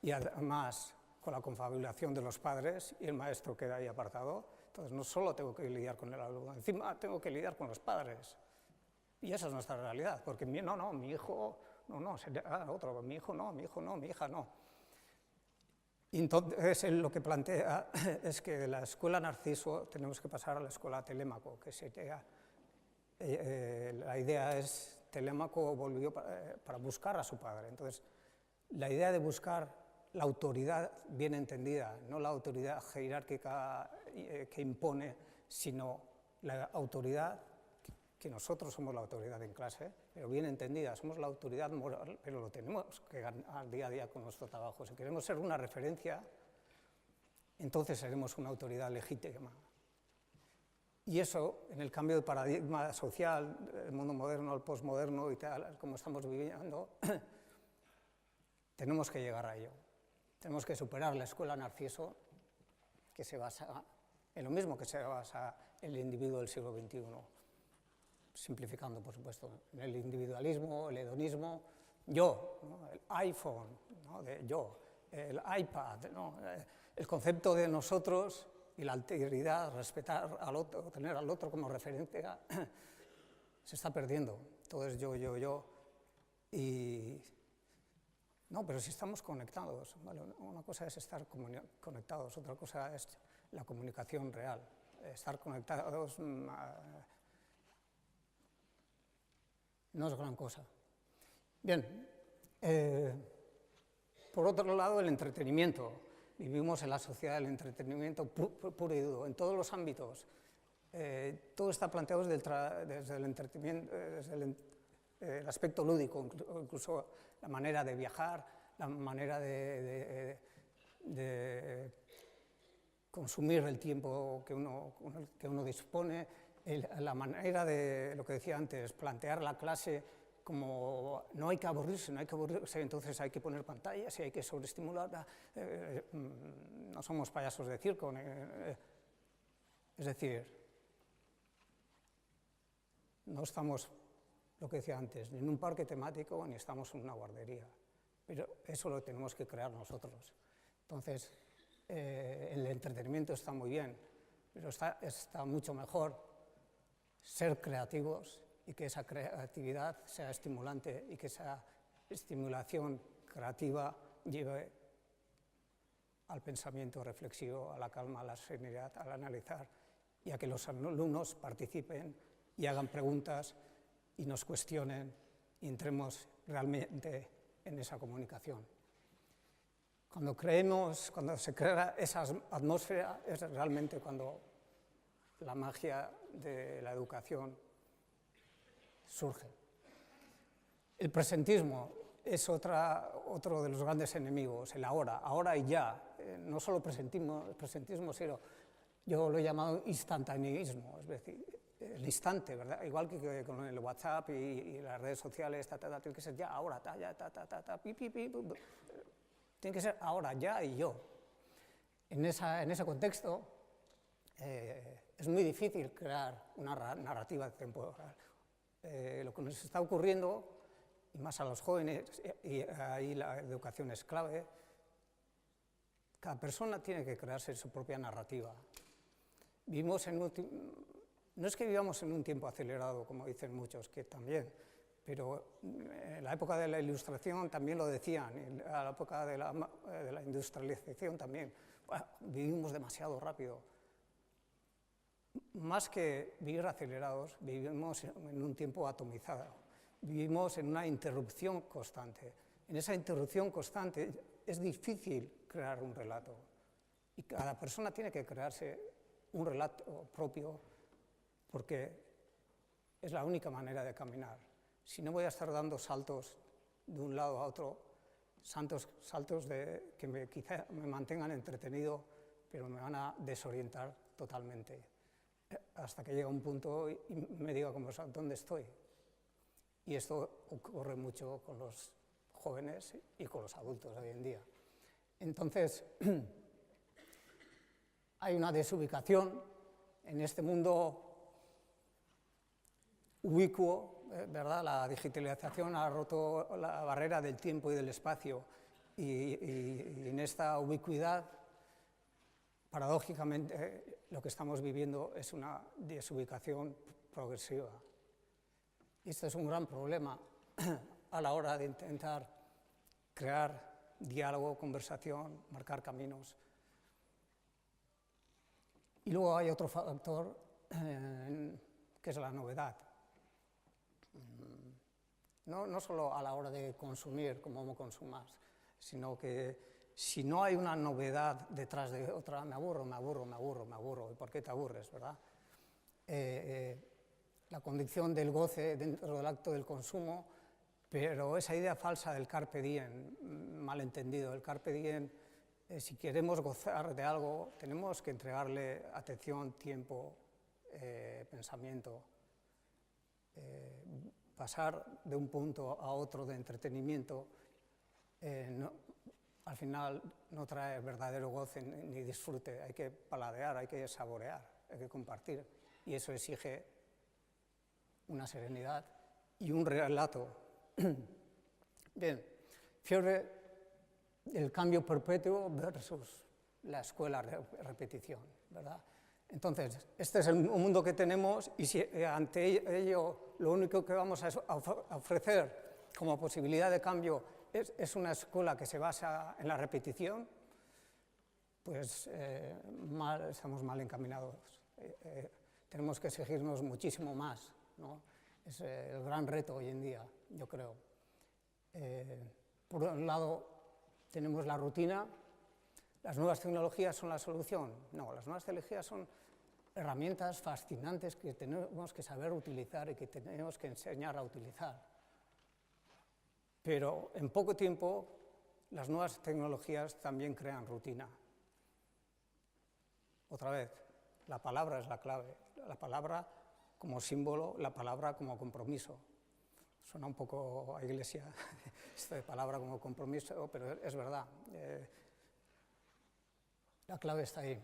y además con la confabulación de los padres y el maestro queda ahí apartado. Entonces no solo tengo que lidiar con el alumno, encima tengo que lidiar con los padres. Y esa es nuestra realidad, porque mi hijo, sería otro, mi hijo no, mi hija no. Y entonces él lo que plantea es que de la escuela Narciso tenemos que pasar a la escuela Telémaco, que sería, la idea es, Telémaco volvió para buscar a su padre. Entonces, la idea de buscar la autoridad bien entendida, no la autoridad jerárquica que impone, sino la autoridad, que nosotros somos la autoridad en clase, pero bien entendida, somos la autoridad moral, pero lo tenemos que ganar día a día con nuestro trabajo. Si queremos ser una referencia, entonces seremos una autoridad legítima. Y eso, en el cambio de paradigma social, el mundo moderno al posmoderno y tal, como estamos viviendo, tenemos que llegar a ello. Tenemos que superar la escuela Narciso, que se basa en lo mismo que se basa el individuo del siglo XXI, simplificando, por supuesto, en el individualismo, el hedonismo, yo, ¿no? El iPhone, ¿no? De yo, el iPad, ¿no? El concepto de nosotros y la alteridad, respetar al otro, tener al otro como referencia, se está perdiendo. Todo es yo, y no, pero si estamos conectados, ¿vale? Una cosa es estar conectados, otra cosa es la comunicación real. Estar conectados no es gran cosa. Bien, por otro lado, el entretenimiento. Vivimos en la sociedad del entretenimiento puro y duro, en todos los ámbitos. Todo está planteado desde el entretenimiento, desde el aspecto lúdico, incluso la manera de viajar, la manera de consumir el tiempo que uno dispone, la manera de, lo que decía antes, plantear la clase como no hay que aburrirse, entonces hay que poner pantallas y hay que sobreestimular. No somos payasos de circo. Es decir, no estamos lo que decía antes, ni en un parque temático ni estamos en una guardería, pero eso lo tenemos que crear nosotros. Entonces, el entretenimiento está muy bien, pero está mucho mejor ser creativos y que esa creatividad sea estimulante y que esa estimulación creativa lleve al pensamiento reflexivo, a la calma, a la serenidad, al analizar y a que los alumnos participen y hagan preguntas y nos cuestionen y entremos realmente en esa comunicación. Cuando se crea esa atmósfera es realmente cuando la magia de la educación surge. El presentismo es otro de los grandes enemigos, el ahora y ya. No solo presentismo, sino yo lo he llamado instantaneísmo, es decir, el instante, ¿verdad? Igual que con el WhatsApp y las redes sociales, tiene que ser ya, ahora, pi, tiene que ser ahora, ya y yo. En ese contexto es muy difícil crear una narrativa temporal. Lo que nos está ocurriendo, y más a los jóvenes, y ahí la educación es clave, cada persona tiene que crearse su propia narrativa. No es que vivamos en un tiempo acelerado, como dicen muchos, que también, pero en la época de la Ilustración también lo decían, en la época de la industrialización también, vivimos demasiado rápido. Más que vivir acelerados, vivimos en un tiempo atomizado, vivimos en una interrupción constante. En esa interrupción constante es difícil crear un relato y cada persona tiene que crearse un relato propio porque es la única manera de caminar. Si no voy a estar dando saltos de un lado a otro, saltos que quizá me mantengan entretenido, pero me van a desorientar totalmente, hasta que llega un punto y me diga dónde estoy. Y esto ocurre mucho con los jóvenes y con los adultos hoy en día. Entonces, hay una desubicación en este mundo ubicuo, ¿verdad? La digitalización ha roto la barrera del tiempo y del espacio y en esta ubicuidad, paradójicamente, lo que estamos viviendo es una desubicación progresiva. Y esto es un gran problema a la hora de intentar crear diálogo, conversación, marcar caminos. Y luego hay otro factor que es la novedad. No solo a la hora de consumir, como consumas, sino que si no hay una novedad detrás de otra, me aburro. ¿Y por qué te aburres, verdad? La condición del goce dentro del acto del consumo, pero esa idea falsa del carpe diem, malentendido. El carpe diem, si queremos gozar de algo, tenemos que entregarle atención, tiempo, pensamiento. Pasar de un punto a otro de entretenimiento, al final no trae verdadero goce ni disfrute. Hay que paladear, hay que saborear, hay que compartir. Y eso exige una serenidad y un relato. Bien, Fiore, el cambio perpetuo versus la escuela repetición, ¿verdad? Entonces, este es el mundo que tenemos y si ante ello lo único que vamos a ofrecer como posibilidad de cambio es una escuela que se basa en la repetición, pues estamos mal encaminados. Tenemos que exigirnos muchísimo más, ¿no? Es el gran reto hoy en día, yo creo. Por un lado, tenemos la rutina. ¿Las nuevas tecnologías son la solución? No, las nuevas tecnologías son herramientas fascinantes que tenemos que saber utilizar y que tenemos que enseñar a utilizar. Pero en poco tiempo, las nuevas tecnologías también crean rutina. Otra vez, la palabra es la clave. La palabra como símbolo, la palabra como compromiso. Suena un poco a iglesia, esto de palabra como compromiso, pero es verdad. La clave está ahí.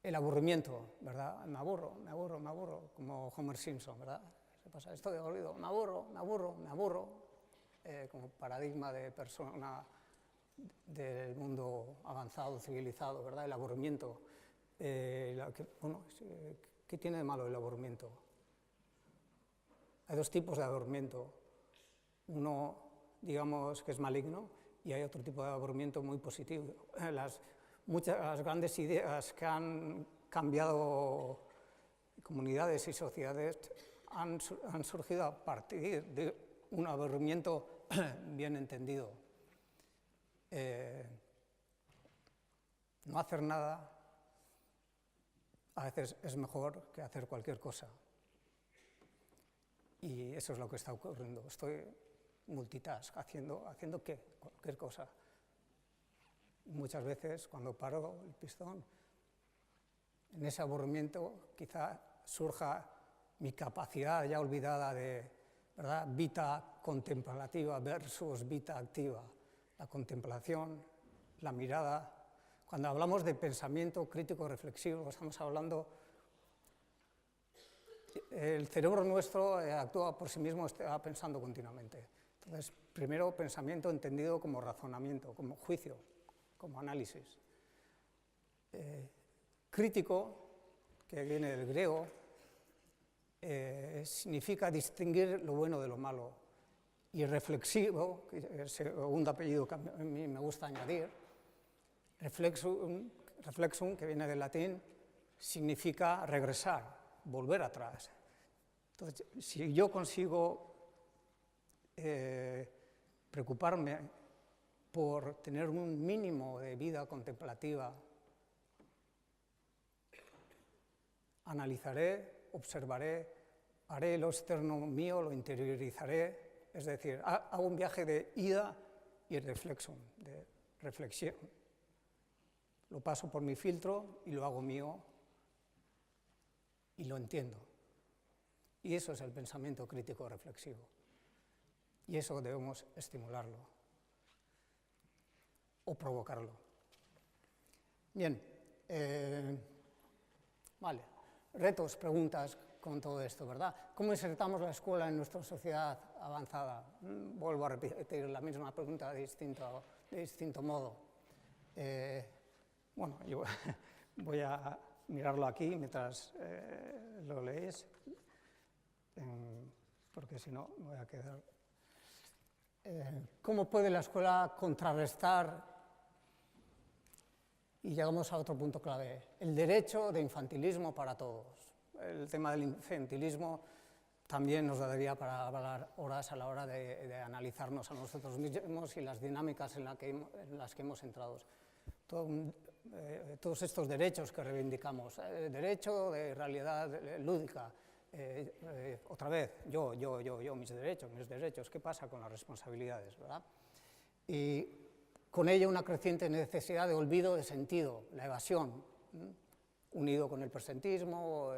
El aburrimiento, ¿verdad? Me aburro, como Homer Simpson, ¿verdad? Se pasa, estoy aburrido, me aburro, como paradigma de persona del mundo avanzado, civilizado, ¿verdad? El aburrimiento. Bueno, ¿qué tiene de malo el aburrimiento? Hay dos tipos de aburrimiento. Uno, digamos, que es maligno, y hay otro tipo de aburrimiento muy positivo. Muchas grandes ideas que han cambiado comunidades y sociedades han surgido a partir de un aburrimiento bien entendido. No hacer nada a veces es mejor que hacer cualquier cosa. Y eso es lo que está ocurriendo. Estoy multitask, haciendo ¿qué? Cualquier cosa. Muchas veces, cuando paro el pistón, en ese aburrimiento quizá surja mi capacidad ya olvidada de, ¿verdad?, vita contemplativa versus vita activa. La contemplación, la mirada. Cuando hablamos de pensamiento crítico reflexivo, estamos hablando. El cerebro nuestro actúa por sí mismo, está pensando continuamente. Entonces, primero, pensamiento entendido como razonamiento, como juicio, como análisis. Crítico, que viene del griego, significa distinguir lo bueno de lo malo. Y reflexivo, que es el segundo apellido que a mí me gusta añadir, reflexum, que viene del latín, significa regresar, volver atrás. Entonces, si yo consigo preocuparme por tener un mínimo de vida contemplativa, analizaré, observaré, haré lo externo mío, lo interiorizaré, es decir, hago un viaje de ida y reflexión, de reflexión. Lo paso por mi filtro y lo hago mío y lo entiendo. Y eso es el pensamiento crítico reflexivo. Y eso debemos estimularlo o provocarlo. Bien, vale. Retos, preguntas con todo esto, ¿verdad? ¿Cómo insertamos la escuela en nuestra sociedad avanzada? Vuelvo a repetir la misma pregunta de distinto modo. Bueno, yo voy a mirarlo aquí mientras lo leéis, porque si no me voy a quedar. ¿Cómo puede la escuela contrarrestar? Y llegamos a otro punto clave, el derecho de infantilismo para todos. El tema del infantilismo también nos daría para hablar horas a la hora de analizarnos a nosotros mismos y las dinámicas en las que hemos entrado. Todos estos derechos que reivindicamos, derecho de realidad lúdica, otra vez, yo, mis derechos, ¿qué pasa con las responsabilidades, verdad? Y con ello una creciente necesidad de olvido de sentido, la evasión, unido con el presentismo,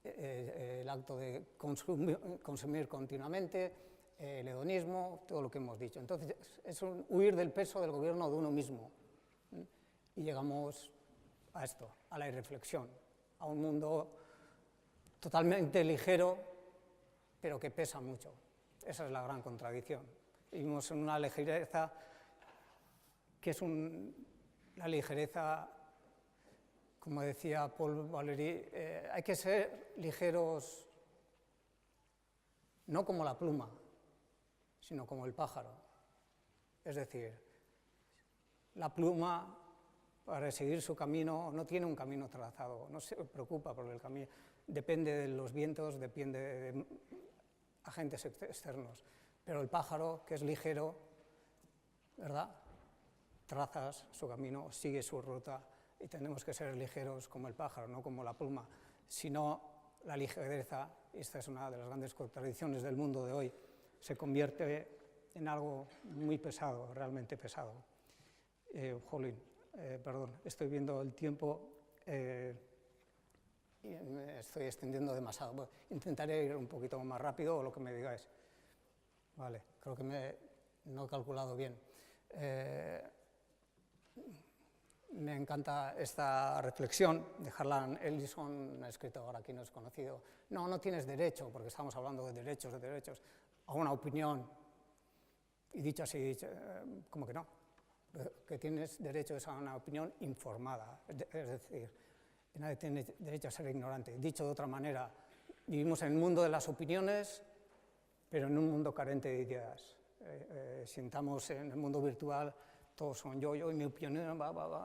el acto de consumir continuamente, el hedonismo, todo lo que hemos dicho. Entonces, es un huir del peso del gobierno de uno mismo. Y llegamos a esto, a la irreflexión, a un mundo totalmente ligero, pero que pesa mucho. Esa es la gran contradicción. Vivimos en una ligereza que es la ligereza, como decía Paul Valéry, hay que ser ligeros no como la pluma, sino como el pájaro. Es decir, la pluma, para seguir su camino, no tiene un camino trazado, no se preocupa por el camino, depende de los vientos, depende de agentes externos. Pero el pájaro, que es ligero, ¿verdad?, trazas su camino, sigue su ruta, y tenemos que ser ligeros como el pájaro, no como la pluma. Si no, la ligereza, esta es una de las grandes contradicciones del mundo de hoy, se convierte en algo muy pesado, realmente pesado. Perdón, estoy viendo el tiempo y me estoy extendiendo demasiado. Bueno, intentaré ir un poquito más rápido o lo que me digáis. Vale, creo que no he calculado bien. me encanta esta reflexión de Harlan Ellison, un escritor aquí no es conocido. No tienes derecho, porque estamos hablando de derechos, a una opinión. Y dicho así, como que no. Que tienes derecho es a una opinión informada, es decir, nadie tiene derecho a ser ignorante. Dicho de otra manera, vivimos en el mundo de las opiniones, pero en un mundo carente de ideas. Sintamos en el mundo virtual, todos son yo y mi opinión,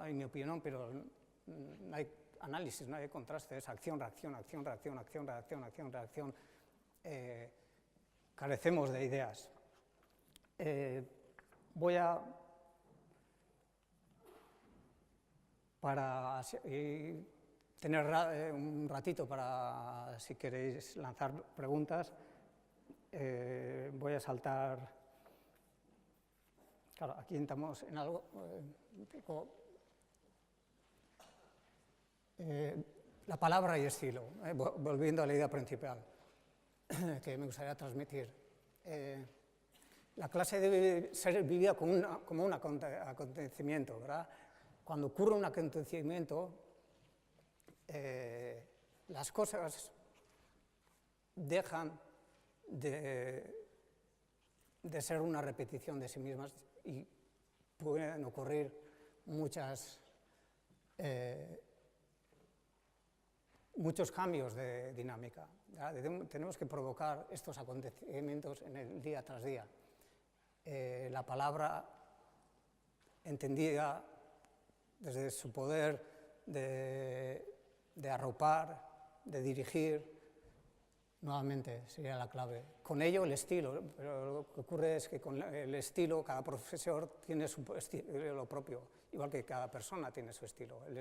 y mi opinión, pero no hay análisis, no hay contraste, es acción, reacción, acción, reacción, acción, reacción, acción, reacción. Carecemos de ideas. Voy a, para tener un ratito para, si queréis, lanzar preguntas, voy a saltar, claro, aquí entramos en algo un poco, la palabra y estilo, volviendo a la idea principal que me gustaría transmitir. La clase debe ser vivida como un acontecimiento, ¿verdad? Cuando ocurre un acontecimiento, las cosas dejan de ser una repetición de sí mismas y pueden ocurrir muchos cambios de dinámica, ¿verdad? Tenemos que provocar estos acontecimientos en el día tras día. La palabra entendida desde su poder de arropar, de dirigir, nuevamente sería la clave. Con ello el estilo, pero lo que ocurre es que con el estilo cada profesor tiene su estilo propio, igual que cada persona tiene su estilo. El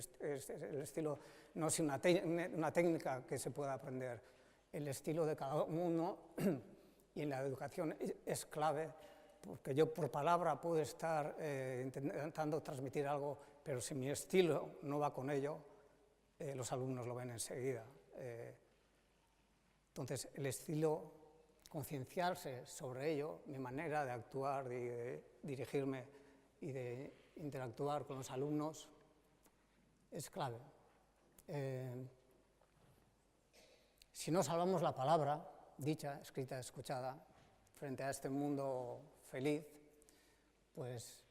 estilo no es una técnica que se pueda aprender, el estilo de cada uno y en la educación es clave, porque yo por palabra puedo estar intentando transmitir algo, pero si mi estilo no va con ello, los alumnos lo ven enseguida. Entonces, el estilo, concienciarse sobre ello, mi manera de actuar, de dirigirme y de interactuar con los alumnos, es clave. Si no salvamos la palabra, dicha, escrita, escuchada, frente a este mundo feliz, pues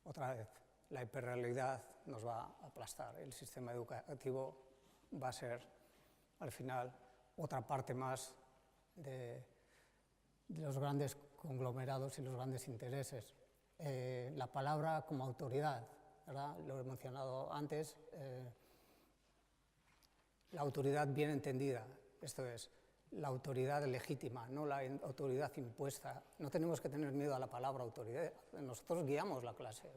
otra vez la hiperrealidad nos va a aplastar. El sistema educativo va a ser, al final, otra parte más de los grandes conglomerados y los grandes intereses. La palabra como autoridad, ¿verdad? Lo he mencionado antes, la autoridad bien entendida, esto es, la autoridad legítima, no la autoridad impuesta. No tenemos que tener miedo a la palabra autoridad, nosotros guiamos la clase,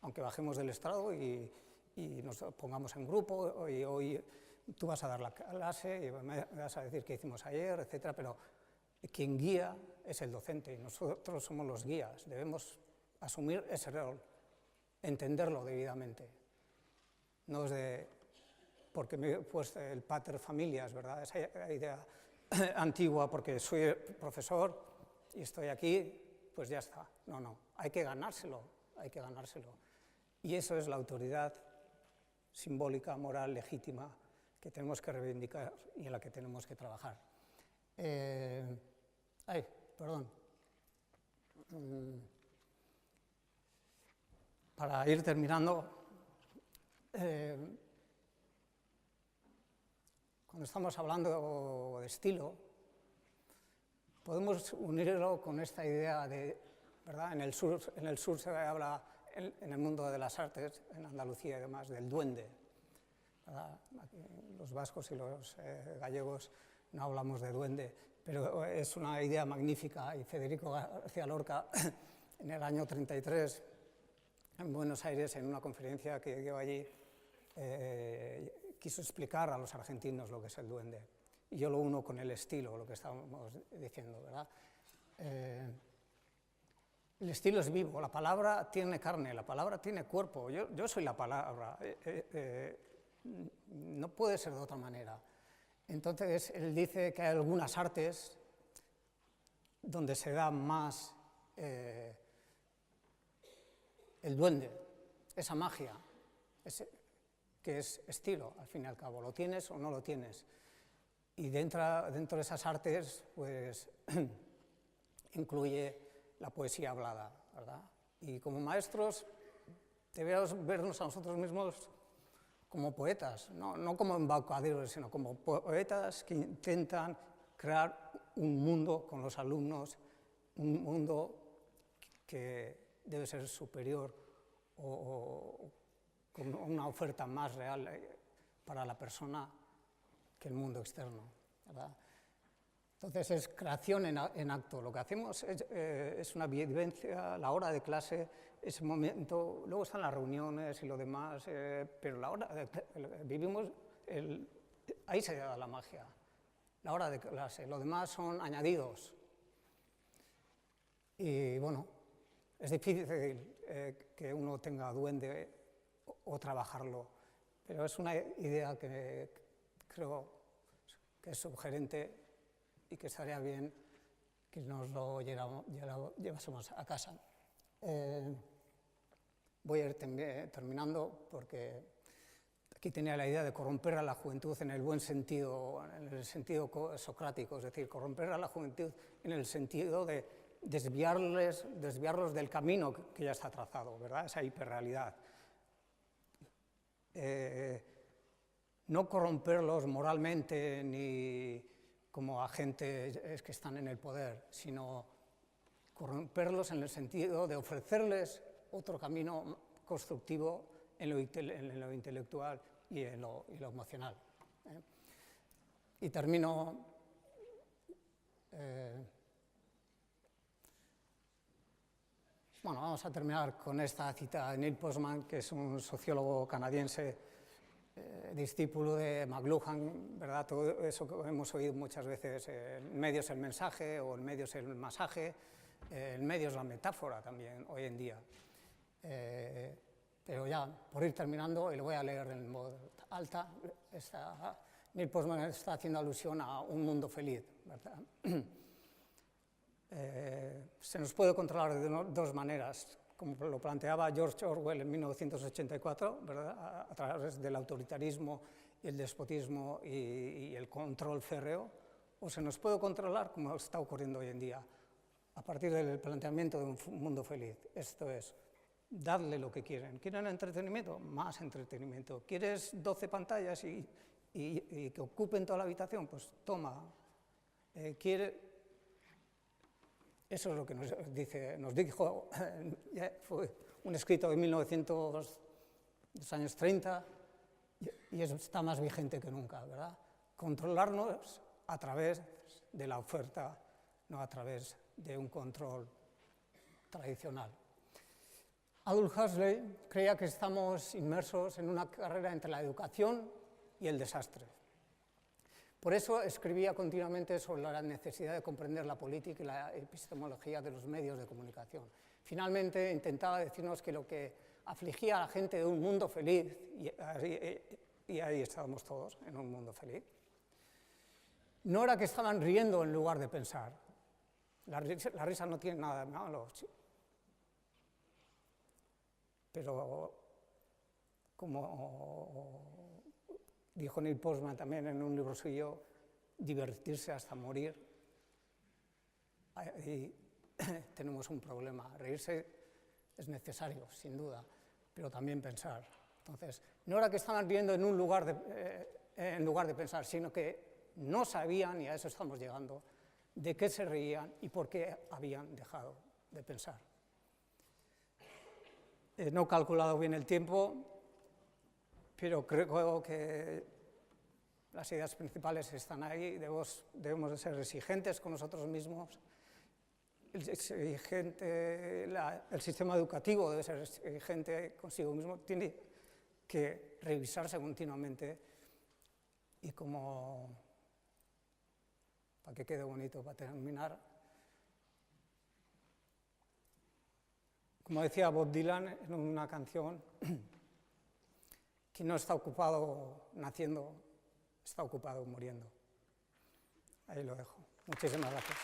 aunque bajemos del estrado y nos pongamos en grupo, y hoy tú vas a dar la clase y me vas a decir qué hicimos ayer, etcétera, pero quien guía es el docente y nosotros somos los guías, debemos asumir ese rol, entenderlo debidamente. No es de, porque me he puesto el pater familias, ¿verdad? Esa idea antigua, porque soy profesor y estoy aquí, pues ya está. No, hay que ganárselo, hay que ganárselo. Y eso es la autoridad simbólica, moral, legítima, que tenemos que reivindicar y en la que tenemos que trabajar. Perdón. Para ir terminando, cuando estamos hablando de estilo, podemos unirlo con esta idea de, ¿verdad? En el sur se habla, en el mundo de las artes, en Andalucía y demás, del duende, ¿verdad? Aquí, los vascos y los gallegos no hablamos de duende, pero es una idea magnífica, y Federico García Lorca, en el año 33, en Buenos Aires, en una conferencia que dio allí, quiso explicar a los argentinos lo que es el duende. Y yo lo uno con el estilo, lo que estábamos diciendo, ¿verdad? El estilo es vivo, la palabra tiene carne, la palabra tiene cuerpo, yo soy la palabra, no puede ser de otra manera. Entonces, él dice que hay algunas artes donde se da más el duende, esa magia, que es estilo, al fin y al cabo, lo tienes o no lo tienes. Y dentro de esas artes, pues, incluye la poesía hablada, ¿verdad? Y como maestros, debemos vernos a nosotros mismos como poetas, no como embaucadores, sino como poetas que intentan crear un mundo con los alumnos, un mundo que debe ser superior o con una oferta más real para la persona que el mundo externo, ¿verdad? Entonces es creación en acto. Lo que hacemos es una vivencia, la hora de clase, ese momento, luego están las reuniones y lo demás, pero la hora vivimos, ahí se da la magia, la hora de clase, lo demás son añadidos. Y bueno, es difícil que uno tenga duende o trabajarlo, pero es una idea que creo que es sugerente y que estaría bien que nos lo llevásemos a casa. Voy a ir terminando porque aquí tenía la idea de corromper a la juventud en el buen sentido, en el sentido socrático, es decir, corromper a la juventud en el sentido de desviarlos del camino que ya está trazado, ¿verdad? Esa hiperrealidad. No corromperlos moralmente ni como agentes que están en el poder, sino corromperlos en el sentido de ofrecerles otro camino constructivo en lo intelectual y en lo emocional. Y termino bueno, vamos a terminar con esta cita de Neil Postman, que es un sociólogo canadiense, discípulo de McLuhan, ¿verdad? Todo eso que hemos oído muchas veces, el medio es el mensaje o el medio es el masaje, el medio es la metáfora también hoy en día. Pero ya, por ir terminando, y lo voy a leer en voz alta, Neil Postman está haciendo alusión a un mundo feliz, ¿verdad? Se nos puede controlar de dos maneras, como lo planteaba George Orwell en 1984, ¿verdad? A través del autoritarismo y el despotismo y el control férreo, o se nos puede controlar como está ocurriendo hoy en día, a partir del planteamiento de un mundo feliz. Esto es, dadle lo que quieren. ¿Quieren entretenimiento? Más entretenimiento. ¿Quieres 12 pantallas y que ocupen toda la habitación? Pues toma. Eso es lo que nos dijo, fue un escrito de 1900, los años 30, y está más vigente que nunca, ¿verdad? Controlarnos a través de la oferta, no a través de un control tradicional. Aldous Huxley creía que estamos inmersos en una carrera entre la educación y el desastre. Por eso escribía continuamente sobre la necesidad de comprender la política y la epistemología de los medios de comunicación. Finalmente intentaba decirnos que lo que afligía a la gente de un mundo feliz, y ahí estábamos todos, en un mundo feliz, no era que estaban riendo en lugar de pensar. La risa no tiene nada de malo, pero como dijo Neil Postman también en un libro suyo, divertirse hasta morir. Ahí tenemos un problema. Reírse es necesario, sin duda, pero también pensar. Entonces, no era que estaban riendo en lugar de pensar, sino que no sabían, y a eso estamos llegando, de qué se reían y por qué habían dejado de pensar. No he calculado bien el tiempo, pero creo que las ideas principales están ahí. Debemos de ser exigentes con nosotros mismos. El sistema educativo debe ser exigente consigo mismo. Tiene que revisarse continuamente. Y como, para que quede bonito, para terminar, como decía Bob Dylan en una canción, quien no está ocupado naciendo, está ocupado muriendo. Ahí lo dejo. Muchísimas gracias.